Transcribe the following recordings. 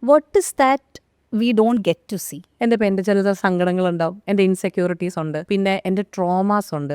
what is that we don't get to see? എൻ്റെ ചില സങ്കടങ്ങളുണ്ടാവും, എൻ്റെ ഇൻസെക്യൂരിറ്റീസ് ഉണ്ട്, പിന്നെ എൻ്റെ ട്രോമാസ് ഉണ്ട്.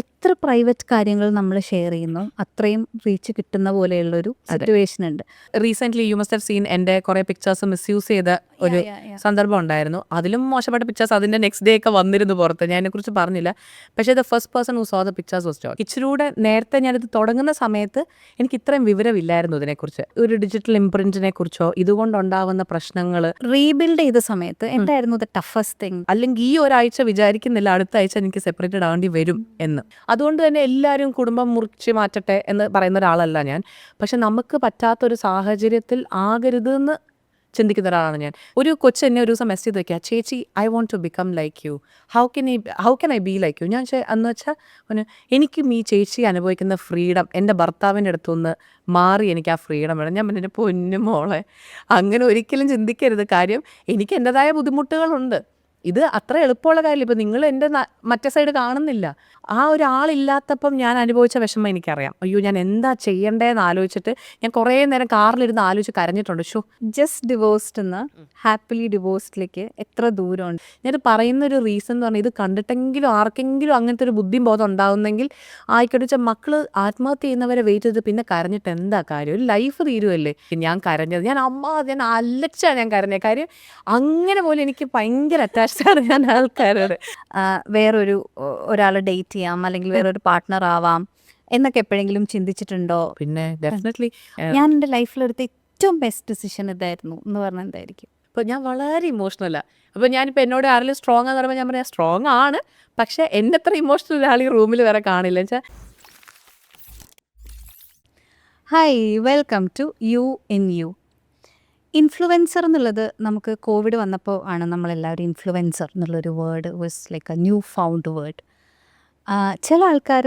എത്ര പ്രൈവറ്റ് കാര്യങ്ങൾ നമ്മൾ ഷെയർ ചെയ്യുന്നു അത്രയും റീച്ച് കിട്ടുന്ന പോലെയുള്ളൊരു സിറ്റുവേഷൻ ഉണ്ട്. Recently you must have seen എൻ്റെ കുറേ പിക്ചേഴ്സ് മിസ്യൂസ് ചെയ്ത ഒരു സന്ദർഭം ഉണ്ടായിരുന്നു. അതിലും മോശപ്പെട്ട പിക്ചേഴ്സ് അതിൻ്റെ നെക്സ്റ്റ് ഡേ ഒക്കെ വന്നിരുന്നു പുറത്ത്. ഞാൻ അതിനെക്കുറിച്ച് പറഞ്ഞില്ല. പക്ഷേ the first person who saw the pictures was Joy. ഇച്ചിരൂടെ നേരത്തെ ഞാനിത് തുടങ്ങുന്ന സമയത്ത് എനിക്ക് ഇത്രയും വിവരമില്ലായിരുന്നു ഇതിനെക്കുറിച്ച്, ഒരു ഡിജിറ്റൽ ഇംപ്രിന്റിനെ കുറിച്ചോ ഇതുകൊണ്ടുണ്ടാവുന്ന പ്രശ്നങ്ങൾ. റീബിൽഡ് ചെയ്ത സമയത്ത് എന്തായിരുന്നു ദ ടഫസ്റ്റ് തിങ്? അല്ലെങ്കിൽ ഈ ഒരാഴ്ച വിചാരിക്കുന്നില്ല അടുത്ത ആഴ്ച എനിക്ക് സെപ്പറേറ്റഡ് ആവേണ്ടി വരും എന്ന്. അതുകൊണ്ട് തന്നെ എല്ലാവരും കുടുംബം മുറിച്ച് മാറ്റട്ടെ എന്ന് പറയുന്ന ഒരാളല്ല ഞാൻ. പക്ഷെ നമുക്ക് പറ്റാത്തൊരു സാഹചര്യത്തിൽ ആകരുത് എന്ന് ചിന്തിക്കുന്ന ഒരാളാണ് ഞാൻ. ഒരു കൊച്ചു എന്നെ ഒരു ദിവസം മെസ്സേജ് ചെയ്ത് വയ്ക്കുക, ചേച്ചി I want to become like you, how can I be like you. ഞാൻ എന്ന് വെച്ചാൽ എനിക്കും ഈ ചേച്ചി അനുഭവിക്കുന്ന ഫ്രീഡം എൻ്റെ ഭർത്താവിൻ്റെ അടുത്തുനിന്ന് മാറി എനിക്ക് ആ ഫ്രീഡം വേണം. ഞാൻ എൻ്റെ പൊന്നു മോളെ, അങ്ങനെ ഒരിക്കലും ചിന്തിക്കരുത്. കാര്യം എനിക്ക് എൻ്റെതായ ബുദ്ധിമുട്ടുകളുണ്ട്. ഇത് അത്ര എളുപ്പമുള്ള കാര്യമില്ല. ഇപ്പം നിങ്ങൾ എൻ്റെ മറ്റേ സൈഡ് കാണുന്നില്ല. ആ ഒരാളില്ലാത്തപ്പം ഞാൻ അനുഭവിച്ച വിഷമം എനിക്കറിയാം. അയ്യോ ഞാൻ എന്താ ചെയ്യണ്ടേന്ന് ആലോചിച്ചിട്ട് ഞാൻ കുറേ നേരം കാറിലിരുന്ന് ആലോചിച്ച് കരഞ്ഞിട്ടുണ്ട്. ജസ്റ്റ് ഡിവോഴ്സ്ഡ് എന്ന് ഹാപ്പിലി ഡിവോഴ്സ്ഡിലേക്ക് എത്ര ദൂരമുണ്ട്? ഞാൻ പറയുന്നൊരു റീസൺ എന്ന് പറഞ്ഞാൽ ഇത് കണ്ടിട്ടെങ്കിലും ആർക്കെങ്കിലും അങ്ങനത്തെ ഒരു ബുദ്ധിബോധം ഉണ്ടാവുന്നെങ്കിൽ ആയിക്കോട്ടെ. വെച്ചാൽ മക്കൾ ആത്മഹത്യ ചെയ്യുന്നവരെ വെയിറ്റ് ചെയ്ത് പിന്നെ കരഞ്ഞിട്ട് എന്താ കാര്യം? ഒരു ലൈഫ് തീരുമല്ലേ. ഞാൻ കരഞ്ഞത് ഞാൻ അലച്ചാണ് ഞാൻ കരഞ്ഞത്. കാര്യം അങ്ങനെ പോലെ എനിക്ക് ഭയങ്കര അറ്റാച്ച്ഡ് ആണ് ഞാൻ ആൾക്കാരോട്. വേറൊരു ഒരാളെ ഡേറ്റ് ചെയ്യാം അല്ലെങ്കിൽ വേറൊരു പാർട്ട്ണർ ആവാം എന്നൊക്കെ എപ്പോഴെങ്കിലും ചിന്തിച്ചിട്ടുണ്ടോ? പിന്നെ ഡെഫിനറ്റ്ലി ഞാൻ എൻ്റെ ലൈഫിലെടുത്ത ഏറ്റവും ബെസ്റ്റ് ഡിസിഷൻ ഇതായിരുന്നു എന്ന് പറഞ്ഞാൽ എന്തായിരിക്കും? ഇപ്പോൾ ഞാൻ വളരെ ഇമോഷണലാണ്. അപ്പോൾ ഞാനിപ്പോൾ എന്നോട് ആരെങ്കിലും സ്ട്രോങ് എന്ന് പറയുമ്പോൾ ഞാൻ പറയാം സ്ട്രോങ് ആണ്, പക്ഷേ എൻ്റെ അത്ര ഇമോഷണൽ ഒരാൾ ഈ റൂമിൽ വേറെ കാണില്ല. വെച്ചാൽ hi, welcome to you in you. Influencer എന്നുള്ളത് നമുക്ക് കോവിഡ് വന്നപ്പോൾ ആണ് നമ്മളെല്ലാവരും ഇൻഫ്ലുവൻസർ എന്നുള്ളൊരു word was like a new found word. ചില ആൾക്കാർ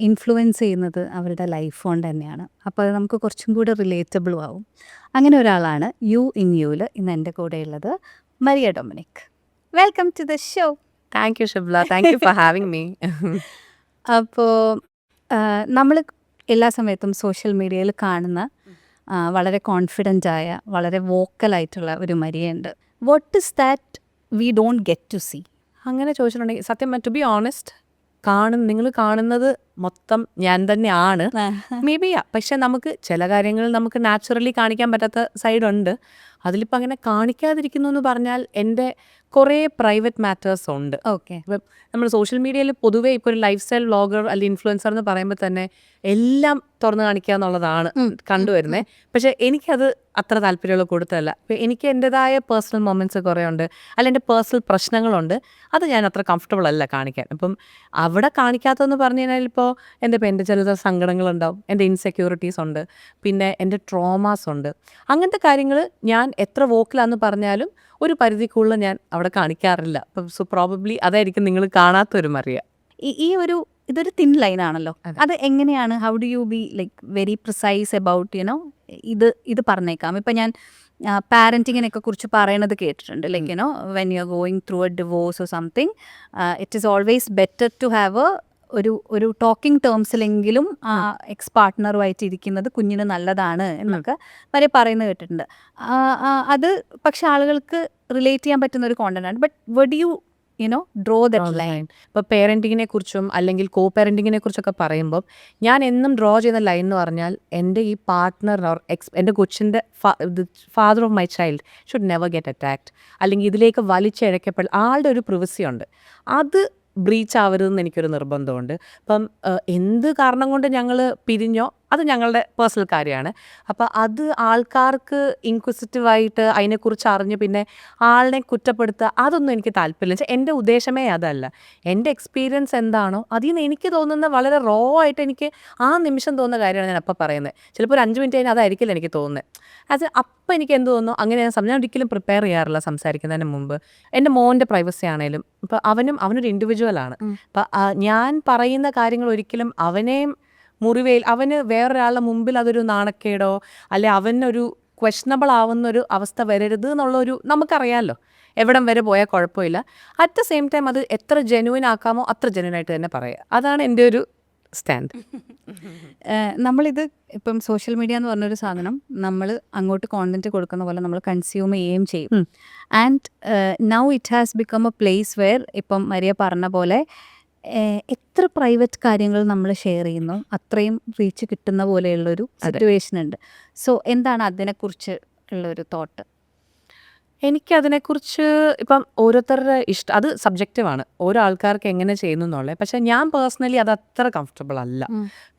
ഇൻഫ്ലുവൻസ് ചെയ്യുന്നത് അവരുടെ ലൈഫ് കൊണ്ട് തന്നെയാണ്. അപ്പോൾ അത് നമുക്ക് കുറച്ചും കൂടെ റിലേറ്റബിളും ആവും. അങ്ങനെ ഒരാളാണ് യു ഇൻ യുവിൽ ഇന്ന് എൻ്റെ കൂടെയുള്ളത്, Maria Dominic. Welcome to the show. Thank you Shibla, thank you for having me. അപ്പോൾ നമ്മൾ എല്ലാ സമയത്തും സോഷ്യൽ മീഡിയയിൽ കാണുന്ന വളരെ കോൺഫിഡൻ്റ് ആയ വളരെ വോക്കലായിട്ടുള്ള ഒരു മരിയുണ്ട്. What is that we don't get to see? അങ്ങനെ ചോദിച്ചിട്ടുണ്ടെങ്കിൽ സത്യം ടു ബി ഓണസ്റ്റ്, നിങ്ങൾ കാണുന്നത് മൊത്തം ഞാൻ തന്നെയാണ്. മേ ബി പക്ഷെ നമുക്ക് ചില കാര്യങ്ങൾ നമുക്ക് നാച്ചുറലി കാണിക്കാൻ പറ്റാത്ത സൈഡുണ്ട്. അതിലിപ്പോൾ അങ്ങനെ കാണിക്കാതിരിക്കുന്നു എന്ന് പറഞ്ഞാൽ എൻ്റെ കുറേ പ്രൈവറ്റ് മാറ്റേഴ്സ് ഉണ്ട്. ഓക്കെ. ഇപ്പം നമ്മൾ സോഷ്യൽ മീഡിയയിൽ പൊതുവേ ഇപ്പോൾ ഒരു ലൈഫ് സ്റ്റൈൽ വ്ളോഗർ അല്ലെങ്കിൽ ഇൻഫ്ലുവൻസർ എന്ന് പറയുമ്പോൾ തന്നെ എല്ലാം തുറന്ന് കാണിക്കുക എന്നുള്ളതാണ് കണ്ടുവരുന്നത്. പക്ഷേ എനിക്കത് അത്ര താല്പര്യമുള്ള കൂടുതലല്ല. ഇപ്പം എനിക്ക് എൻ്റെതായ പേഴ്സണൽ മൊമെൻറ്റ്സ് കുറേ ഉണ്ട്, അല്ല എൻ്റെ പേഴ്സണൽ പ്രശ്നങ്ങളുണ്ട്. അത് ഞാൻ അത്ര കംഫർട്ടബിൾ അല്ല കാണിക്കാൻ. അപ്പം അവിടെ കാണിക്കാത്തതെന്ന് പറഞ്ഞു കഴിഞ്ഞാൽ ഇപ്പോൾ എൻ്റെ ചില സങ്കടങ്ങളുണ്ടാവും, എൻ്റെ ഇൻസെക്യൂരിറ്റീസ് ഉണ്ട്, പിന്നെ എൻ്റെ ട്രോമാസ് ഉണ്ട്. അങ്ങനത്തെ കാര്യങ്ങൾ ഞാൻ എത്ര വോക്കിലാന്ന് പറഞ്ഞാലും ഒരു പരിധിക്കുള്ള ഞാൻ അവിടെ കാണിക്കാറില്ല. അപ്പം സോ പ്രോബബ്ലി അതായിരിക്കും നിങ്ങൾ കാണാത്തൊരു മറിയ. ഇതൊരു തിൻ ലൈൻ ആണല്ലോ. അത് എങ്ങനെയാണ്, how do you be like very precise about you know ഇത് പറഞ്ഞേക്കാം. ഇപ്പം ഞാൻ പാരൻറ്റിങ്ങിനൊക്കെ കുറിച്ച് പറയണത് കേട്ടിട്ടുണ്ട്. Like you know when you are going through a divorce or something, it is always better to have ഒരു ടോക്കിംഗ് ടേംസിലെങ്കിലും എക്സ് പാർട്ട്ണറുമായിട്ട് ഇരിക്കുന്നത് കുഞ്ഞിന് നല്ലതാണ് എന്നൊക്കെ വരെ പറയുന്നത് കേട്ടിട്ടുണ്ട്. അത് പക്ഷെ ആളുകൾക്ക് റിലേറ്റ് ചെയ്യാൻ പറ്റുന്ന ഒരു കോണ്ടന്റ് ആണ്. But would you draw that line? ഇപ്പോൾ പേരൻറ്റിങ്ങിനെ കുറിച്ചും അല്ലെങ്കിൽ കോ പാരൻറ്റിങ്ങിനെ കുറിച്ചൊക്കെ പറയുമ്പോൾ ഞാൻ എന്നും ഡ്രോ ചെയ്യുന്ന ലൈൻ എന്ന് പറഞ്ഞാൽ എൻ്റെ ഈ പാർട്ട്ണർ ഓർ എൻ്റെ കൊച്ചിൻ്റെ father of my child should never get attacked, അല്ലെങ്കിൽ ഇതിലേക്ക് വലിച്ചിഴക്കപ്പോൾ ആളുടെ ഒരു പ്രിവസി ഉണ്ട്, അത് ബ്രീച്ച് ആവരുതെന്ന് എനിക്കൊരു നിർബന്ധമുണ്ട്. അപ്പം എന്ത് കാരണം കൊണ്ട് ഞങ്ങൾ പിരിഞ്ഞോ അത് ഞങ്ങളുടെ പേഴ്സണൽ കാര്യമാണ്. അപ്പോൾ അത് ആൾക്കാർക്ക് ഇൻക്വിസിറ്റീവായിട്ട് അതിനെക്കുറിച്ച് അറിഞ്ഞ് പിന്നെ ആളിനെ കുറ്റപ്പെടുത്തുക അതൊന്നും എനിക്ക് താല്പര്യമില്ല. വെച്ചാൽ എൻ്റെ ഉദ്ദേശമേ അതല്ല. എൻ്റെ എക്സ്പീരിയൻസ് എന്താണോ അതിൽ നിന്ന് എനിക്ക് തോന്നുന്ന വളരെ റോ ആയിട്ട് എനിക്ക് ആ നിമിഷം തോന്നുന്ന കാര്യമാണ് ഞാൻ അപ്പം പറയുന്നത്. ചിലപ്പോൾ ഒരു 5 മിനിറ്റ് കഴിഞ്ഞാൽ അതായിരിക്കില്ല എനിക്ക് തോന്നുന്നത്. അത് അപ്പം എനിക്ക് എന്ത് തോന്നുന്നു അങ്ങനെ ഞാൻ ഒരിക്കലും പ്രിപ്പയർ ചെയ്യാറില്ല സംസാരിക്കുന്നതിന് മുമ്പ്. എൻ്റെ മോൻ്റെ പ്രൈവസി ആണേലും ഇപ്പോൾ അവനൊരു ഇൻഡിവിജ്വലാണ്. അപ്പം ഞാൻ പറയുന്ന കാര്യങ്ങൾ ഒരിക്കലും അവനെയും അവന് വേറൊരാളുടെ മുമ്പിൽ അതൊരു നാണക്കേടോ അല്ലെ അവനൊരു ക്വസ്റ്റനബിൾ ആവുന്നൊരു അവസ്ഥ വരരുത് എന്നുള്ളൊരു നമുക്കറിയാമല്ലോ. എവിടം വരെ പോയാൽ കുഴപ്പമില്ല. അറ്റ് ദ സെയിം ടൈം അത് എത്ര ജെന്യുവൻ ആക്കാമോ അത്ര ജെന്യുവനായിട്ട് തന്നെ പറയുക. അതാണ് എൻ്റെ ഒരു സ്റ്റാൻഡ്. നമ്മളിത് ഇപ്പം സോഷ്യൽ മീഡിയ എന്ന് പറഞ്ഞൊരു സാധനം നമ്മൾ അങ്ങോട്ട് കോണ്ടന്റ് കൊടുക്കുന്ന പോലെ നമ്മൾ കൺസ്യൂം ചെയ്യുകയും ചെയ്യും. And now it has become A place where ഇപ്പം മരിയ പറഞ്ഞ പോലെ എത്ര പ്രൈവറ്റ് കാര്യങ്ങൾ നമ്മൾ ഷെയർ ചെയ്യുന്നു അത്രയും റീച്ച് കിട്ടുന്ന പോലെയുള്ളൊരു സിറ്റുവേഷൻ ഉണ്ട്. സോ എന്താണ് അതിനെക്കുറിച്ച് ഉള്ളൊരു തോട്ട്? എനിക്കതിനെക്കുറിച്ച് ഇപ്പം ഓരോരുത്തരുടെ ഇഷ്ടം, അത് സബ്ജക്റ്റീവാണ്, ഓരോ ആൾക്കാർക്ക് എങ്ങനെ ചെയ്യുന്നു എന്നുള്ളത്. പക്ഷെ ഞാൻ പേഴ്സണലി അത് അത്ര കംഫർട്ടബിൾ അല്ല.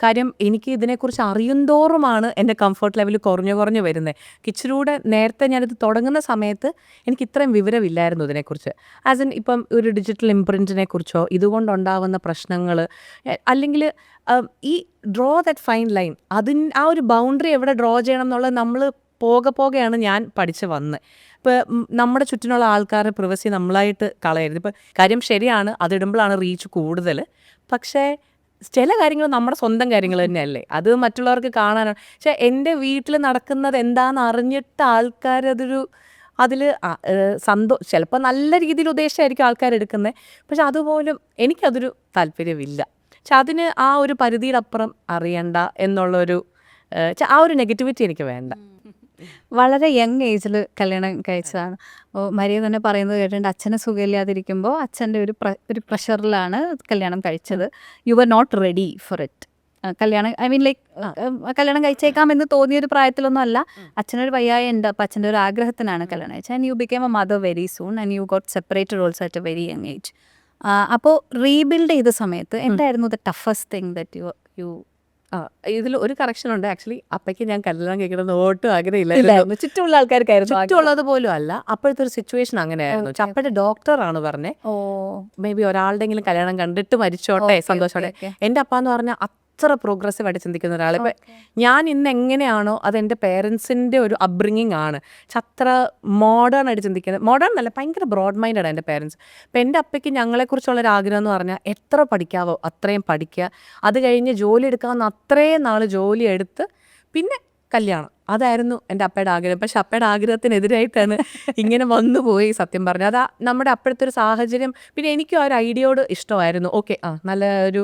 കാര്യം എനിക്ക് ഇതിനെക്കുറിച്ച് അറിയുന്തോറുമാണ് എൻ്റെ കംഫർട്ട് ലെവൽ കുറഞ്ഞു വരുന്നത്. ഇച്ചിരൂടെ നേരത്തെ ഞാനിത് തുടങ്ങുന്ന സമയത്ത് എനിക്ക് ഇത്രയും വിവരമില്ലായിരുന്നു ഇതിനെക്കുറിച്ച്. ആസ് ഇൻ ഇപ്പം ഒരു ഡിജിറ്റൽ ഇംപ്രിൻറ്റിനെ കുറിച്ചോ ഇതുകൊണ്ടുണ്ടാവുന്ന പ്രശ്നങ്ങൾ, അല്ലെങ്കിൽ ഈ ഡ്രോ ദാറ്റ് ഫൈൻ ലൈൻ, ആ ഒരു ബൗണ്ടറി എവിടെ ഡ്രോ ചെയ്യണം എന്നുള്ളത് നമ്മൾ പോകെയാണ് ഞാൻ പഠിച്ച് വന്നത്. ഇപ്പോൾ നമ്മുടെ ചുറ്റിനുള്ള ആൾക്കാരുടെ പ്രിവസി നമ്മളായിട്ട് കളയരുത്. ഇപ്പോൾ കാര്യം ശരിയാണ്, അതിടുമ്പോഴാണ് റീച്ച് കൂടുതൽ. പക്ഷേ ചില കാര്യങ്ങൾ നമ്മുടെ സ്വന്തം കാര്യങ്ങൾ തന്നെയല്ലേ, അത് മറ്റുള്ളവർക്ക് കാണാനാണ്. പക്ഷേ എൻ്റെ വീട്ടിൽ നടക്കുന്നത് എന്താണെന്ന് അറിഞ്ഞിട്ട് ആൾക്കാരതൊരു അതിൽ ചിലപ്പോൾ നല്ല രീതിയിൽ ഉദ്ദേശിച്ചായിരിക്കും ആൾക്കാരെടുക്കുന്നത്. പക്ഷെ അതുപോലും എനിക്കതൊരു താല്പര്യമില്ല. പക്ഷെ അതിന് ആ ഒരു പരിധിയുടെ അപ്പുറം അറിയണ്ട എന്നുള്ളൊരു ആ ഒരു നെഗറ്റിവിറ്റി എനിക്ക് വേണ്ട. വളരെ യങ് ഏജിൽ കല്യാണം കഴിച്ചതാണ്. മരിയ തന്നെ പറയുന്നത് കേട്ടിട്ടുണ്ട്, അച്ഛന് സുഖമില്ലാതിരിക്കുമ്പോൾ അച്ഛൻ്റെ ഒരു പ്രഷറിലാണ് കല്യാണം കഴിച്ചത്. You were not ready for it. കല്യാണം ഐ മീൻ ലൈക്ക് കല്യാണം കഴിച്ചേക്കാം എന്ന് തോന്നിയൊരു പ്രായത്തിലൊന്നും അല്ല. അച്ഛനൊരു വയ്യായ ഉണ്ട്, അപ്പോൾ അച്ഛൻ്റെ ഒരു ആഗ്രഹത്തിനാണ് കല്യാണം കഴിച്ചത്. And you became a mother very soon and you got separated also at a very young age. അപ്പോൾ റീബിൽഡ് ചെയ്ത സമയത്ത് എന്തായിരുന്നു the toughest thing that you ഇതിൽ ഒരു കറക്ഷൻ ഉണ്ട്. ആക്ച്വലി അപ്പയ്ക്ക് ഞാൻ കല്യാണം കഴിക്കണമെന്ന് ഒട്ടും ആഗ്രഹമില്ലായിരുന്നു. ചുറ്റുമുള്ള ആൾക്കാർക്കായിരുന്നു. ചുറ്റുമുള്ളത് പോലും അല്ല, അപ്പോഴത്തെ ഒരു സിറ്റുവേഷൻ അങ്ങനെയായിരുന്നു. അപ്പോഴത്തെ ഡോക്ടറാണ് പറഞ്ഞത്, മേ ബി ഒരാളുടെങ്കിലും കല്യാണം കണ്ടിട്ട് മരിച്ചോട്ടെ സന്തോഷോടെ. എൻ്റെ അപ്പ എന്ന് പറഞ്ഞാൽ അത്ര പ്രോഗ്രസീവ് ആയിട്ട് ചിന്തിക്കുന്ന ഒരാൾ. ഇപ്പം ഞാൻ ഇന്ന് എങ്ങനെയാണോ അത് എൻ്റെ പേരൻസിൻ്റെ ഒരു അപ്ബ്രിങ്ങിങ് ആണ്. അത്ര മോഡേൺ ആയിട്ട് ചിന്തിക്കുന്നത്, മോഡേൺ എന്നല്ല, ഭയങ്കര ബ്രോഡ് മൈൻഡാണ് എൻ്റെ പേരൻസ്. അപ്പം എൻ്റെ അപ്പയ്ക്ക് ഞങ്ങളെക്കുറിച്ചുള്ളൊരു ആഗ്രഹം എന്ന് പറഞ്ഞാൽ എത്ര പഠിക്കാവോ അത്രയും പഠിക്കുക, അത് കഴിഞ്ഞ് ജോലി എടുക്കാവുന്ന അത്രയും നാൾ ജോലി എടുത്ത് പിന്നെ കല്യാണം. അതായിരുന്നു എൻ്റെ അപ്പയുടെ ആഗ്രഹം. പക്ഷെ അപ്പയുടെ ആഗ്രഹത്തിനെതിരായിട്ടാണ് ഇങ്ങനെ വന്നുപോയി സത്യം പറഞ്ഞാൽ. അതാ നമ്മുടെ അപ്പോഴത്തെ ഒരു സാഹചര്യം. പിന്നെ എനിക്കും ആ ഒരു ഐഡിയോട് ഇഷ്ടമായിരുന്നു. ഓക്കെ, നല്ല ഒരു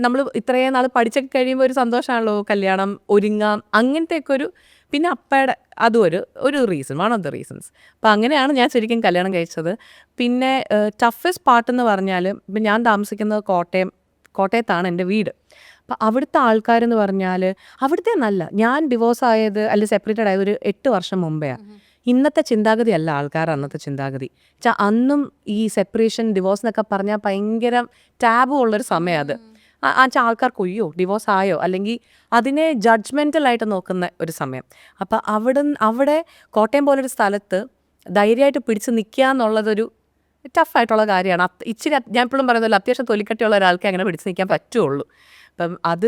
നമ്മൾ ഇത്രയും നാൾ പഠിച്ചൊക്കെ കഴിയുമ്പോൾ ഒരു സന്തോഷമാണല്ലോ കല്യാണം, ഒരുങ്ങാം, അങ്ങനത്തെയൊക്കെ ഒരു. പിന്നെ അപ്പയുടെ അതും ഒരു reason, one of the reasons. അപ്പം അങ്ങനെയാണ് ഞാൻ ശരിക്കും കല്യാണം കഴിച്ചത്. പിന്നെ ടഫസ്റ്റ് പാർട്ടെന്ന് പറഞ്ഞാൽ, ഇപ്പം ഞാൻ താമസിക്കുന്നത് കോട്ടയത്താണ് എൻ്റെ വീട്. അപ്പം അവിടുത്തെ ആൾക്കാരെന്ന് പറഞ്ഞാൽ അവിടുത്തെ നല്ല, ഞാൻ ഡിവോഴ്സ് ആയത് അല്ലെങ്കിൽ സെപ്പറേറ്റഡ് ആയത് ഒരു 8 വർഷം മുമ്പെയാണ്. ഇന്നത്തെ ചിന്താഗതി അല്ല ആൾക്കാർ അന്നത്തെ ചിന്താഗതി. അന്നും ഈ സെപ്പറേഷൻ ഡിവോഴ്സ് എന്നൊക്കെ പറഞ്ഞാൽ ഭയങ്കര ടാബു ഉള്ളൊരു സമയം അത്. ആൾക്കാർക്ക് ഒയ്യോ ഡിവോഴ്സ് ആയോ, അല്ലെങ്കിൽ അതിനെ ജഡ്ജ്മെൻ്റലായിട്ട് നോക്കുന്ന ഒരു സമയം. അപ്പം അവിടെ കോട്ടയം പോലൊരു സ്ഥലത്ത് ധൈര്യമായിട്ട് പിടിച്ച് നിൽക്കുക എന്നുള്ളതൊരു ടഫായിട്ടുള്ള കാര്യമാണ്. ഇച്ചിരി ഞാൻ എപ്പോഴും പറയുന്നല്ലോ, അത്യാവശ്യം തൊലിക്കട്ടിയുള്ള ഒരാൾക്ക് അങ്ങനെ പിടിച്ച് നിൽക്കാൻ പറ്റുള്ളൂ. അപ്പം അത്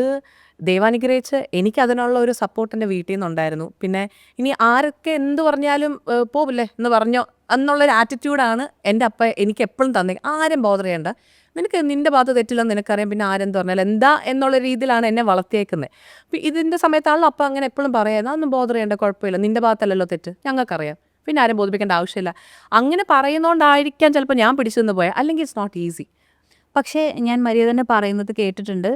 ദൈവാനുഗ്രഹിച്ച് എനിക്കതിനുള്ള ഒരു സപ്പോർട്ട് എൻ്റെ വീട്ടിൽ നിന്നുണ്ടായിരുന്നു. പിന്നെ ഇനി ആരൊക്കെ എന്ത് പറഞ്ഞാലും പോവില്ലേ എന്ന് പറഞ്ഞോ എന്നുള്ളൊരു ആറ്റിറ്റ്യൂഡാണ് എൻ്റെ അപ്പ എനിക്ക് എപ്പോഴും തന്നെ. ആരും ബോധർ ചെയ്യണ്ട, നിനക്ക് നിൻ്റെ ഭാഗത്ത് തെറ്റില്ലെന്ന് നിനക്കറിയാം, പിന്നെ ആരെന്ത് പറഞ്ഞാലും എന്താ എന്നുള്ള രീതിയിലാണ് എന്നെ വളർത്തിയേക്കുന്നത്. അപ്പം ഇതിൻ്റെ സമയത്താണല്ലോ അപ്പം അങ്ങനെ എപ്പോഴും പറയുന്നത്, അതൊന്നും ബോധർ ചെയ്യേണ്ട, കുഴപ്പമില്ല, നിൻ്റെ ഭാഗത്തല്ലല്ലോ തെറ്റ്, ഞങ്ങൾക്കറിയാം, പിന്നെ ആരും ബോധിപ്പിക്കേണ്ട ആവശ്യമില്ല. അങ്ങനെ പറയുന്നതുകൊണ്ടായിരിക്കാം ചിലപ്പോൾ ഞാൻ പിടിച്ചു നിന്ന് പോയാൽ, അല്ലെങ്കിൽ ഇറ്റ്സ് നോട്ട് ഈസി. പക്ഷേ ഞാൻ മരിയ തന്നെ പറയുന്നത് കേട്ടിട്ടുണ്ട്,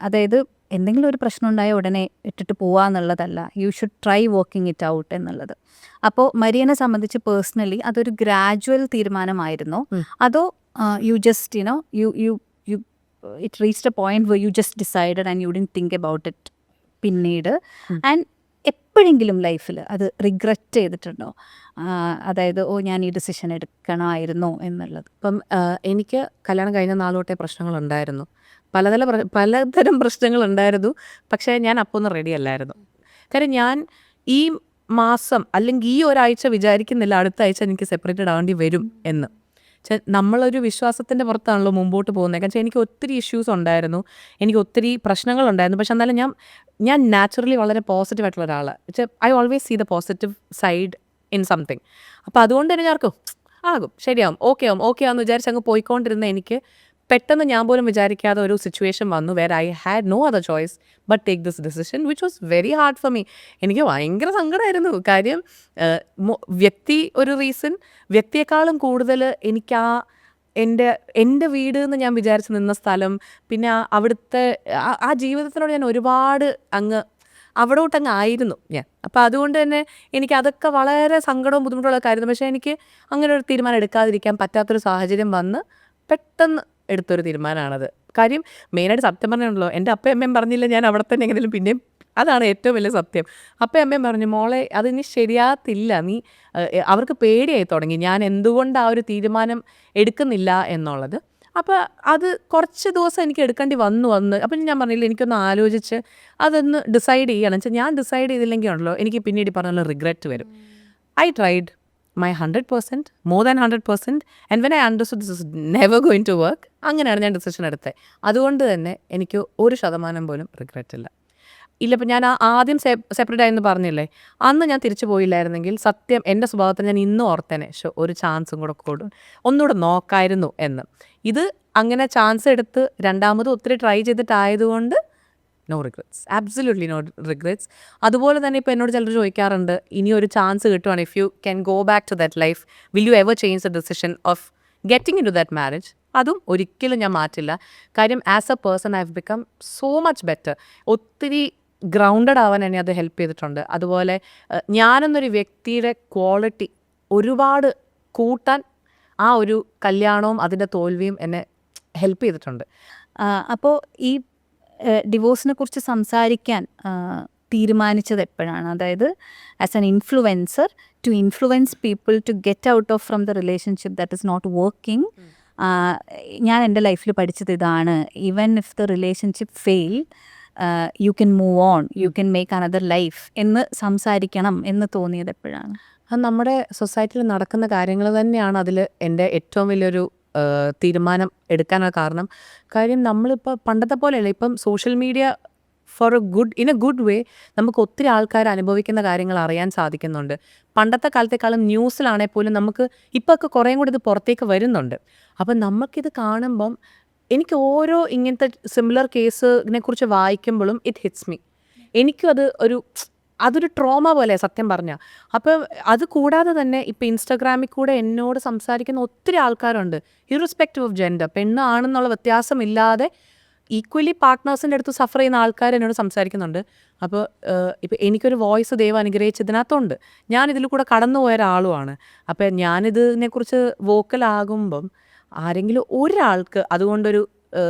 അതായത് എന്തെങ്കിലും ഒരു പ്രശ്നം ഉണ്ടായാൽ ഉടനെ ഇട്ടിട്ട് പോവാന്നുള്ളതല്ല, you should try working it out എന്നുള്ളത്. അപ്പോൾ മരിയനെ സംബന്ധിച്ച് പേഴ്സണലി അതൊരു ഗ്രാജുവൽ തീരുമാനമായിരുന്നോ, അതോ you just you it reached a point where you just decided and you didn't think about it പിന്നീട്? ആൻഡ് എപ്പോഴെങ്കിലും ലൈഫിൽ അത് റിഗ്രറ്റ് ചെയ്തിട്ടുണ്ടോ, അതായത് ഞാൻ ഈ ഡിസിഷൻ എടുക്കണമായിരുന്നു എന്നുള്ളത്? ഇപ്പം എനിക്ക് കല്യാണം കഴിഞ്ഞ നാൾ തൊട്ടേ പ്രശ്നങ്ങളുണ്ടായിരുന്നു, പലതരം പ്രശ്നങ്ങളുണ്ടായിരുന്നു. പക്ഷേ ഞാൻ അപ്പോൾ ഒന്നും റെഡി അല്ലായിരുന്നു. കാര്യം ഞാൻ ഈ മാസം അല്ലെങ്കിൽ ഈ ഒരാഴ്ച വിചാരിക്കുന്നില്ല അടുത്ത ആഴ്ച എനിക്ക് സെപ്പറേറ്റഡ് ആവേണ്ടി വരും എന്ന്. നമ്മളൊരു വിശ്വാസത്തിൻ്റെ പുറത്താണല്ലോ മുമ്പോട്ട് പോകുന്നത്. കാരണം എനിക്ക് ഒത്തിരി ഇഷ്യൂസ് ഉണ്ടായിരുന്നു, എനിക്ക് ഒത്തിരി പ്രശ്നങ്ങളുണ്ടായിരുന്നു. പക്ഷെ എന്നാലും ഞാൻ നാച്ചുറലി വളരെ പോസിറ്റീവ് ആയിട്ടുള്ള ഒരാളാണ്. I always see the positive side in something. അപ്പോൾ അതുകൊണ്ട് തന്നെ ഞാർക്കും ആകും, ശരിയാവും, ഓക്കെ ആവും വിചാരിച്ച് അങ്ങ് പോയിക്കൊണ്ടിരുന്ന എനിക്ക് പെട്ടെന്ന് ഞാൻ പോലും വിചാരിക്കാതെ ഒരു സിറ്റുവേഷൻ വന്നു where I had no other choice but take this decision which was very hard for me. എനിക്ക് ഭയങ്കര സങ്കടമായിരുന്നു. കാര്യം വ്യക്തി ഒരു റീസൺ, വ്യക്തിയെക്കാളും കൂടുതൽ എനിക്ക് എൻ്റെ വീട് എന്ന് ഞാൻ വിചാരിച്ച് നിന്ന സ്ഥലം, പിന്നെ അവിടുത്തെ ആ ജീവിതത്തിനോട് ഞാൻ ഒരുപാട് അവിടോട്ടങ്ങ് ആയിരുന്നു ഞാൻ. അപ്പോൾ അതുകൊണ്ട് തന്നെ എനിക്ക് അതൊക്കെ വളരെ സങ്കടവും ബുദ്ധിമുട്ടുള്ള കാര്യമായിരുന്നു. പക്ഷേ എനിക്ക് അങ്ങനെ ഒരു തീരുമാനം എടുക്കാതിരിക്കാൻ പറ്റാത്തൊരു സാഹചര്യം വന്ന് പെട്ടെന്ന് എടുത്തൊരു തീരുമാനമാണത്. കാര്യം മെയിനായിട്ട് സത്യം പറഞ്ഞാണല്ലോ, എൻ്റെ അപ്പയും അമ്മയും പറഞ്ഞില്ല ഞാൻ അവിടെ തന്നെ എങ്ങനെയും പിന്നെയും, അതാണ് ഏറ്റവും വലിയ സത്യം. അപ്പയും അമ്മയും പറഞ്ഞു, മോളെ അതിനി ശരിയാകത്തില്ല, നീ അവർക്ക് പേടിയായി തുടങ്ങി ഞാൻ എന്തുകൊണ്ട് ആ ഒരു തീരുമാനം എടുക്കുന്നില്ല എന്നുള്ളത്. അപ്പോൾ അത് കുറച്ച് ദിവസം എനിക്ക് എടുക്കേണ്ടി വന്നു. അപ്പം ഞാൻ പറഞ്ഞില്ല, എനിക്കൊന്ന് ആലോചിച്ച് അതൊന്ന് ഡിസൈഡ് ചെയ്യണം. വെച്ചാൽ ഞാൻ ഡിസൈഡ് ചെയ്തില്ലെങ്കിൽ ഉണ്ടല്ലോ എനിക്ക് പിന്നീട് പറഞ്ഞല്ലോ റിഗ്രറ്റ് വരും. I tried my 100%, more than 100%, and when I understood this is never going to work, അങ്ങനെയാണ് ഞാൻ ഡിസിഷൻ എടുത്തത്. അതുകൊണ്ട് തന്നെ എനിക്ക് 1% പോലും റിഗ്രറ്റ് ഇല്ല. ഇപ്പം ഞാൻ ആദ്യം സെപ്പറേറ്റ് ആയെന്ന് പറഞ്ഞില്ലേ, അന്ന് ഞാൻ തിരിച്ചു പോയില്ലായിരുന്നെങ്കിൽ സത്യം എൻ്റെ സ്വഭാവത്തിൽ ഞാൻ ഇന്നും ഓർത്തേനെ ഒരു ചാൻസും കൂടെ ഒന്നുകൂടെ നോക്കായിരുന്നു എന്ന്. ഇത് അങ്ങനെ ചാൻസ് എടുത്ത് രണ്ടാമത് ഒത്തിരി ട്രൈ ചെയ്തിട്ടായതുകൊണ്ട് no regrets, absolutely no regrets. അതുപോലെ തന്നെ ഇപ്പോൾ എന്നോട് ചിലർ ചോദിക്കാറുണ്ട്, ഇനി ഒരു ചാൻസ് കിട്ടുവാണ്, if you can go back to that life, will you ever change the decision of getting in to that marriage? അതും ഒരിക്കലും ഞാൻ മാറ്റില്ല. കാര്യം as a person I have become so much better. ഒത്തിരി ഗ്രൗണ്ടഡ് ആവാൻ എന്നെ അത് ഹെൽപ്പ് ചെയ്തിട്ടുണ്ട്. അതുപോലെ ഞാനെന്നൊരു വ്യക്തിയുടെ ക്വാളിറ്റി ഒരുപാട് കൂട്ടാൻ ആ ഒരു കല്യാണവും അതിൻ്റെ തോൽവിയും എന്നെ ഹെൽപ്പ് ചെയ്തിട്ടുണ്ട്. അപ്പോൾ ഈ ഡിവോഴ്സിനെ കുറിച്ച് സംസാരിക്കാൻ തീരുമാനിച്ചത് എപ്പോഴാണ്? അതായത് as an influencer to influence people to get out of from the relationship that is not working. ഞാൻ എൻ്റെ ലൈഫിൽ പഠിച്ചത് ഇതാണ്, even if the relationship fail you can move on, you can make another life എന്ന് സംസാരിക്കണം എന്ന് തോന്നിയത് എപ്പോഴാണ്? അത് നമ്മുടെ സൊസൈറ്റിയിൽ നടക്കുന്ന കാര്യങ്ങൾ തന്നെയാണ് അതിൽ എൻ്റെ ഏറ്റവും വലിയൊരു തീരുമാനം എടുക്കാനുള്ള കാരണം. കാര്യം നമ്മളിപ്പോൾ പണ്ടത്തെ പോലെയല്ല, ഇപ്പം social media in A good way നമുക്ക് ഒത്തിരി ആൾക്കാർ അനുഭവിക്കുന്ന കാര്യങ്ങൾ അറിയാൻ സാധിക്കുന്നുണ്ട്. പണ്ടത്തെ കാലത്തേക്കാളും ന്യൂസിലാണെങ്കിൽ പോലും നമുക്ക് ഇപ്പോൾ ഒക്കെ കുറേയും കൂടി ഇത് പുറത്തേക്ക് വരുന്നുണ്ട്. അപ്പം നമുക്കിത് കാണുമ്പം എനിക്ക് ഓരോ ഇങ്ങനത്തെ സിമിലർ കേസിനെ കുറിച്ച് വായിക്കുമ്പോഴും ഇറ്റ് ഹിറ്റ്സ് മീ. എനിക്കും അതൊരു ട്രോമ പോലെ സത്യം പറഞ്ഞാൽ. അപ്പം അത് കൂടാതെ തന്നെ ഇപ്പം ഇൻസ്റ്റാഗ്രാമിൽ കൂടെ എന്നോട് സംസാരിക്കുന്ന ഒത്തിരി ആൾക്കാരുണ്ട്, ഇറസ്പെക്റ്റീവ് ഓഫ് ജെൻഡർ, പെണ്ണ് ആണെന്നുള്ള വ്യത്യാസമില്ലാതെ ഈക്വലി പാർട്ട്നേഴ്സിൻ്റെ അടുത്ത് സഫർ ചെയ്യുന്ന ആൾക്കാർ എന്നോട് സംസാരിക്കുന്നുണ്ട്. അപ്പോൾ ഇപ്പം എനിക്കൊരു വോയിസ് ദൈവം അനുഗ്രഹിച്ചതിനകത്തുണ്ട്, ഞാനിതിൽ കൂടെ കടന്നു പോയ ഒരാളുമാണ്. അപ്പം ഞാനിതിനെക്കുറിച്ച് വോക്കലാകുമ്പം ആരെങ്കിലും ഒരാൾക്ക് അതുകൊണ്ടൊരു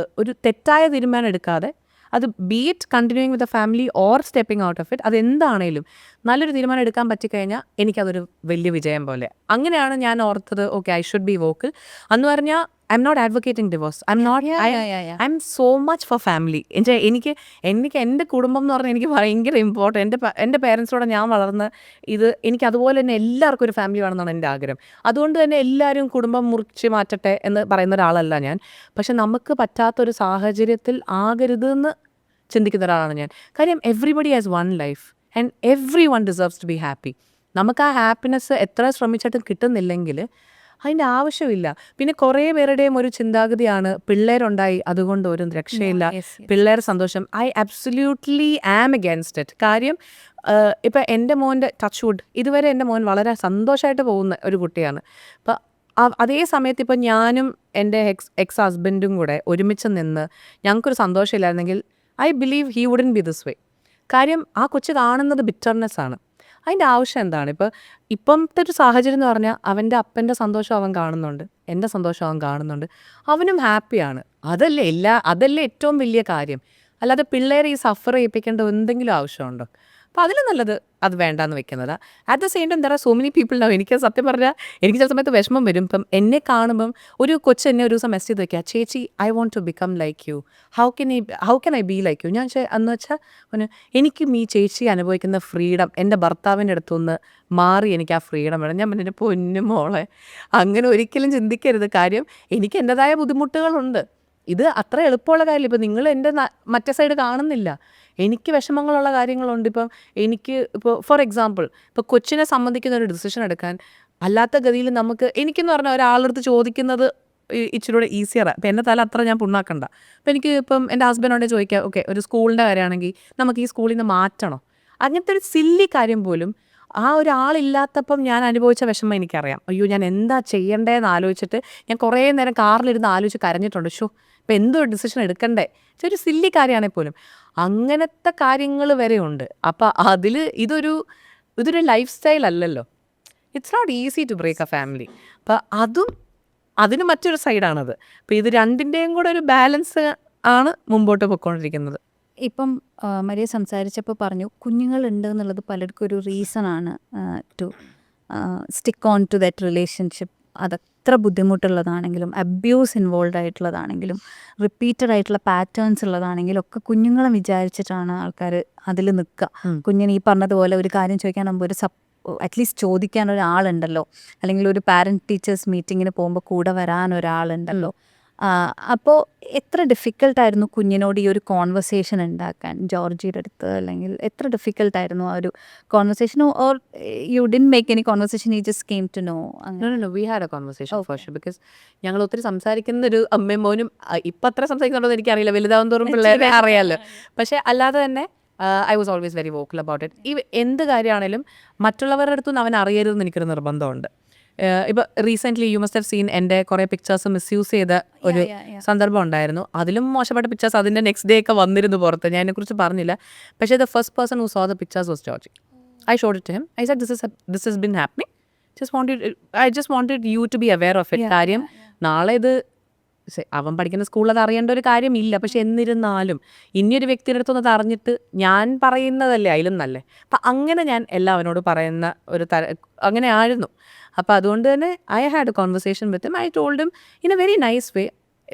തെറ്റായ തീരുമാനം എടുക്കാതെ, അത് be it continuing with a family or stepping out of it, അതെന്താണേലും നല്ലൊരു തീരുമാനം എടുക്കാൻ പറ്റിക്കഴിഞ്ഞാൽ എനിക്കതൊരു വലിയ വിജയം പോലെ. അങ്ങനെയാണ് ഞാൻ ഓർത്തത്, okay I should be vocal. അന്ന് പറഞ്ഞാൽ I am not advocating divorce, I am so much for family. എനിക്ക് എൻ്റെ കുടുംബം എന്ന് പറഞ്ഞാൽ എനിക്ക് ഭയങ്കര ഇമ്പോർട്ടൻറ്റ്. എൻ്റെ പേരൻസിനോട് ഞാൻ വളർന്ന് എനിക്ക് അതുപോലെ തന്നെ എല്ലാവർക്കും ഒരു ഫാമിലി വേണമെന്നാണ് എൻ്റെ ആഗ്രഹം. അതുകൊണ്ട് തന്നെ എല്ലാവരും കുടുംബം മുറിച്ച് മാറ്റട്ടെ എന്ന് പറയുന്ന ഒരാളല്ല ഞാൻ. പക്ഷെ നമുക്ക് പറ്റാത്തൊരു സാഹചര്യത്തിൽ ആകരുതെന്ന് ചിന്തിക്കുന്ന ഒരാളാണ് ഞാൻ. കാര്യം everybody has one life and every one deserves to be happy. നമുക്ക് ആ ഹാപ്പിനെസ് എത്ര ശ്രമിച്ചിട്ടും കിട്ടുന്നില്ലെങ്കിൽ അതിൻ്റെ ആവശ്യമില്ല. പിന്നെ കുറേ പേരുടെയും ഒരു ചിന്താഗതിയാണ്, പിള്ളേരുണ്ടായി അതുകൊണ്ട് ഒരു രക്ഷയില്ല, പിള്ളേർ സന്തോഷം. I absolutely am against it. കാര്യം ഇപ്പം എൻ്റെ മോൻ്റെ ടച്ച് വുഡ് ഇതുവരെ എൻ്റെ മോൻ വളരെ സന്തോഷമായിട്ട് പോകുന്ന ഒരു കുട്ടിയാണ്. അപ്പം അതേ സമയത്ത് ഇപ്പം ഞാനും എൻ്റെ എക്സ് ഹസ്ബൻഡും കൂടെ ഒരുമിച്ച് നിന്ന് ഞങ്ങൾക്കൊരു സന്തോഷമില്ലായിരുന്നെങ്കിൽ I believe he wouldn't be this way. കാര്യം ആ കൊച്ചു കാണുന്നത് ബിറ്റർനെസ് ആണ്. അതിൻ്റെ ആവശ്യം എന്താണ്? ഇപ്പോഴത്തെ ഒരു സാഹചര്യം എന്ന് പറഞ്ഞാൽ അവൻ്റെ അപ്പൻ്റെ സന്തോഷം അവൻ കാണുന്നുണ്ട്, എൻ്റെ സന്തോഷം അവൻ കാണുന്നുണ്ട്, അവനും ഹാപ്പിയാണ്. അതല്ലേ ഏറ്റവും വലിയ കാര്യം. അല്ലാതെ പിള്ളേരെ ഈ സഫർ ചെയ്യിപ്പിക്കേണ്ട എന്തെങ്കിലും ആവശ്യമുണ്ടോ? അപ്പോൾ അതിൽ നല്ലത് അത് വേണ്ടാന്ന് വെക്കുന്നതാണ്. At the same time there are so many people ഉണ്ടാവും. എനിക്ക് സത്യം പറഞ്ഞാൽ എനിക്ക് ചില സമയത്ത് വിഷമം വരും. ഇപ്പം എന്നെ കാണുമ്പം ഒരു കൊച്ചു എന്നെ ഒരു ദിവസം മെസ്സേജ് ചെയ്ത് വയ്ക്കുക, ചേച്ചി I want to become like you, how can I be like you? ഞാൻ എന്ന് വെച്ചാൽ എനിക്കും ഈ ചേച്ചി അനുഭവിക്കുന്ന ഫ്രീഡം എൻ്റെ ഭർത്താവിൻ്റെ അടുത്തുനിന്ന് മാറി എനിക്ക് ആ ഫ്രീഡം വേണം. ഞാൻ എൻ്റെ പൊന്നു മോളെ അങ്ങനെ ഒരിക്കലും ചിന്തിക്കരുത്. കാര്യം എനിക്ക് എൻ്റെതായ ബുദ്ധിമുട്ടുകളുണ്ട്. ഇത് അത്ര എളുപ്പമുള്ള കാര്യമില്ല. ഇപ്പം നിങ്ങൾ എൻ്റെ മറ്റേ സൈഡ് കാണുന്നില്ല. എനിക്ക് വിഷമങ്ങളുള്ള കാര്യങ്ങളുണ്ട്. ഇപ്പോൾ ഫോർ എക്സാമ്പിൾ കൊച്ചിനെ സംബന്ധിക്കുന്ന ഒരു ഡിസിഷൻ എടുക്കാൻ അല്ലാത്ത ഗതിയിൽ എനിക്കെന്ന് പറഞ്ഞാൽ ഒരാളടുത്ത് ചോദിക്കുന്നത് ഇച്ചിരി കൂടെ ഈസിയറാണ്. അപ്പം എൻ്റെ തല അത്ര ഞാൻ പുണ്ണാക്കണ്ട. അപ്പം എൻ്റെ ഹസ്ബൻഡോടെ ചോദിക്കാം, ഓക്കെ ഒരു സ്കൂളിൻ്റെ കാര്യമാണെങ്കിൽ നമുക്ക് ഈ സ്കൂളിൽ നിന്ന് മാറ്റണോ? അങ്ങനത്തെ ഒരു സില്ലി കാര്യം പോലും ആ ഒരാളില്ലാത്തപ്പം ഞാൻ അനുഭവിച്ച വിഷമം എനിക്കറിയാം. അയ്യോ ഞാൻ എന്താ ചെയ്യണ്ടേന്ന് ആലോചിച്ചിട്ട് ഞാൻ കുറേ നേരം കാറിലിരുന്ന് ആലോചിച്ച് കരഞ്ഞിട്ടുണ്ട്. ഷോ ഇപ്പം എന്തോ ഡിസിഷൻ എടുക്കണ്ടേ, ഒരു സില്ലി കാര്യമാണെങ്കിൽ പോലും അങ്ങനത്തെ കാര്യങ്ങൾ വരെ ഉണ്ട്. അപ്പം ഇതൊരു ലൈഫ് സ്റ്റൈൽ അല്ലല്ലോ. It's not easy to break a family. അപ്പം അതിന് മറ്റൊരു സൈഡാണത്. അപ്പം ഇത് രണ്ടിൻ്റെയും കൂടെ ഒരു ബാലൻസ് ആണ് മുമ്പോട്ട് പോയിക്കൊണ്ടിരിക്കുന്നത്. ഇപ്പം മരിയ സംസാരിച്ചപ്പോൾ പറഞ്ഞു കുഞ്ഞുങ്ങളുണ്ട് എന്നുള്ളത് പലർക്കും ഒരു റീസൺ ആണ് to stick on to that relationship. അതത്ര ബുദ്ധിമുട്ടുള്ളതാണെങ്കിലും അബ്യൂസ് ഇൻവോൾവ് ആയിട്ടുള്ളതാണെങ്കിലും റിപ്പീറ്റഡ് ആയിട്ടുള്ള പാറ്റേൺസ് ഉള്ളതാണെങ്കിലും ഒക്കെ കുഞ്ഞുങ്ങളെ വിചാരിച്ചിട്ടാണ് ആൾക്കാർ അതിൽ നിൽക്കുക. കുഞ്ഞിന് ഈ പറഞ്ഞതുപോലെ ഒരു കാര്യം ചോദിക്കാൻ മുമ്പ് ഒരു അറ്റ്ലീസ്റ്റ് ചോദിക്കാൻ ഒരാളുണ്ടല്ലോ, അല്ലെങ്കിൽ ഒരു പാരൻറ്റ് ടീച്ചേഴ്സ് മീറ്റിങ്ങിന് പോകുമ്പോൾ കൂടെ വരാൻ ഒരാളുണ്ടല്ലോ. അപ്പോൾ എത്ര ഡിഫിക്കൽട്ടായിരുന്നു കുഞ്ഞിനോട് ഈ ഒരു കോൺവെർസേഷൻ ഉണ്ടാക്കാൻ ജോർജിയുടെ അടുത്ത്, അല്ലെങ്കിൽ എത്ര ഡിഫിക്കൽട്ടായിരുന്നു ആ ഒരു conversation? Or you didn't make any conversation, you just came to know? No, we had a conversation for sure, because ഞങ്ങൾ ഒത്തിരി സംസാരിക്കുന്ന ഒരു അമ്മയും മോനും. ഇപ്പം അത്ര സംസാരിക്കുന്നുണ്ടോ എന്ന് എനിക്കറിയില്ല, വലുതാവും തോറും പിള്ളേരെ അറിയാമല്ലോ. പക്ഷേ അല്ലാതെ തന്നെ I was always very vocal about it. ഈ എന്ത് കാര്യമാണേലും മറ്റുള്ളവരുടെ അടുത്തുനിന്ന് അവൻ അറിയരുതെന്ന് എനിക്കൊരു നിർബന്ധമുണ്ട്. ഇപ്പം recently you must have seen എൻ്റെ കുറേ പിക്ചേഴ്സ് മിസ്യൂസ് ചെയ്ത ഒരു സന്ദർഭം ഉണ്ടായിരുന്നു. അതിലും മോശപ്പെട്ട പിക്ചേഴ്സ് അതിൻ്റെ നെക്സ്റ്റ് ഡേ ഒക്കെ വന്നിരുന്നു പുറത്ത്. ഞാൻ അതിനെക്കുറിച്ച് പറഞ്ഞില്ല. പക്ഷേ the first person who saw the pictures was Georgie. I showed it to him. I said, this has been happening. I just wanted you to be aware of it. കാര്യം നാളെ ഇത് അവൻ പഠിക്കുന്ന സ്കൂളിൽ അത് അറിയേണ്ട ഒരു കാര്യമില്ല. പക്ഷെ എന്നിരുന്നാലും ഇനിയൊരു വ്യക്തിയുടെ അടുത്തൊന്നും അത് അറിഞ്ഞിട്ട് ഞാൻ പറയുന്നതല്ലേ അതിലും നല്ലേ. അപ്പം അങ്ങനെ ഞാൻ എല്ലാവരോടും പറയുന്ന അങ്ങനെ ആയിരുന്നു. അപ്പം അതുകൊണ്ട് തന്നെ I had A conversation with him. I told him in A very nice way,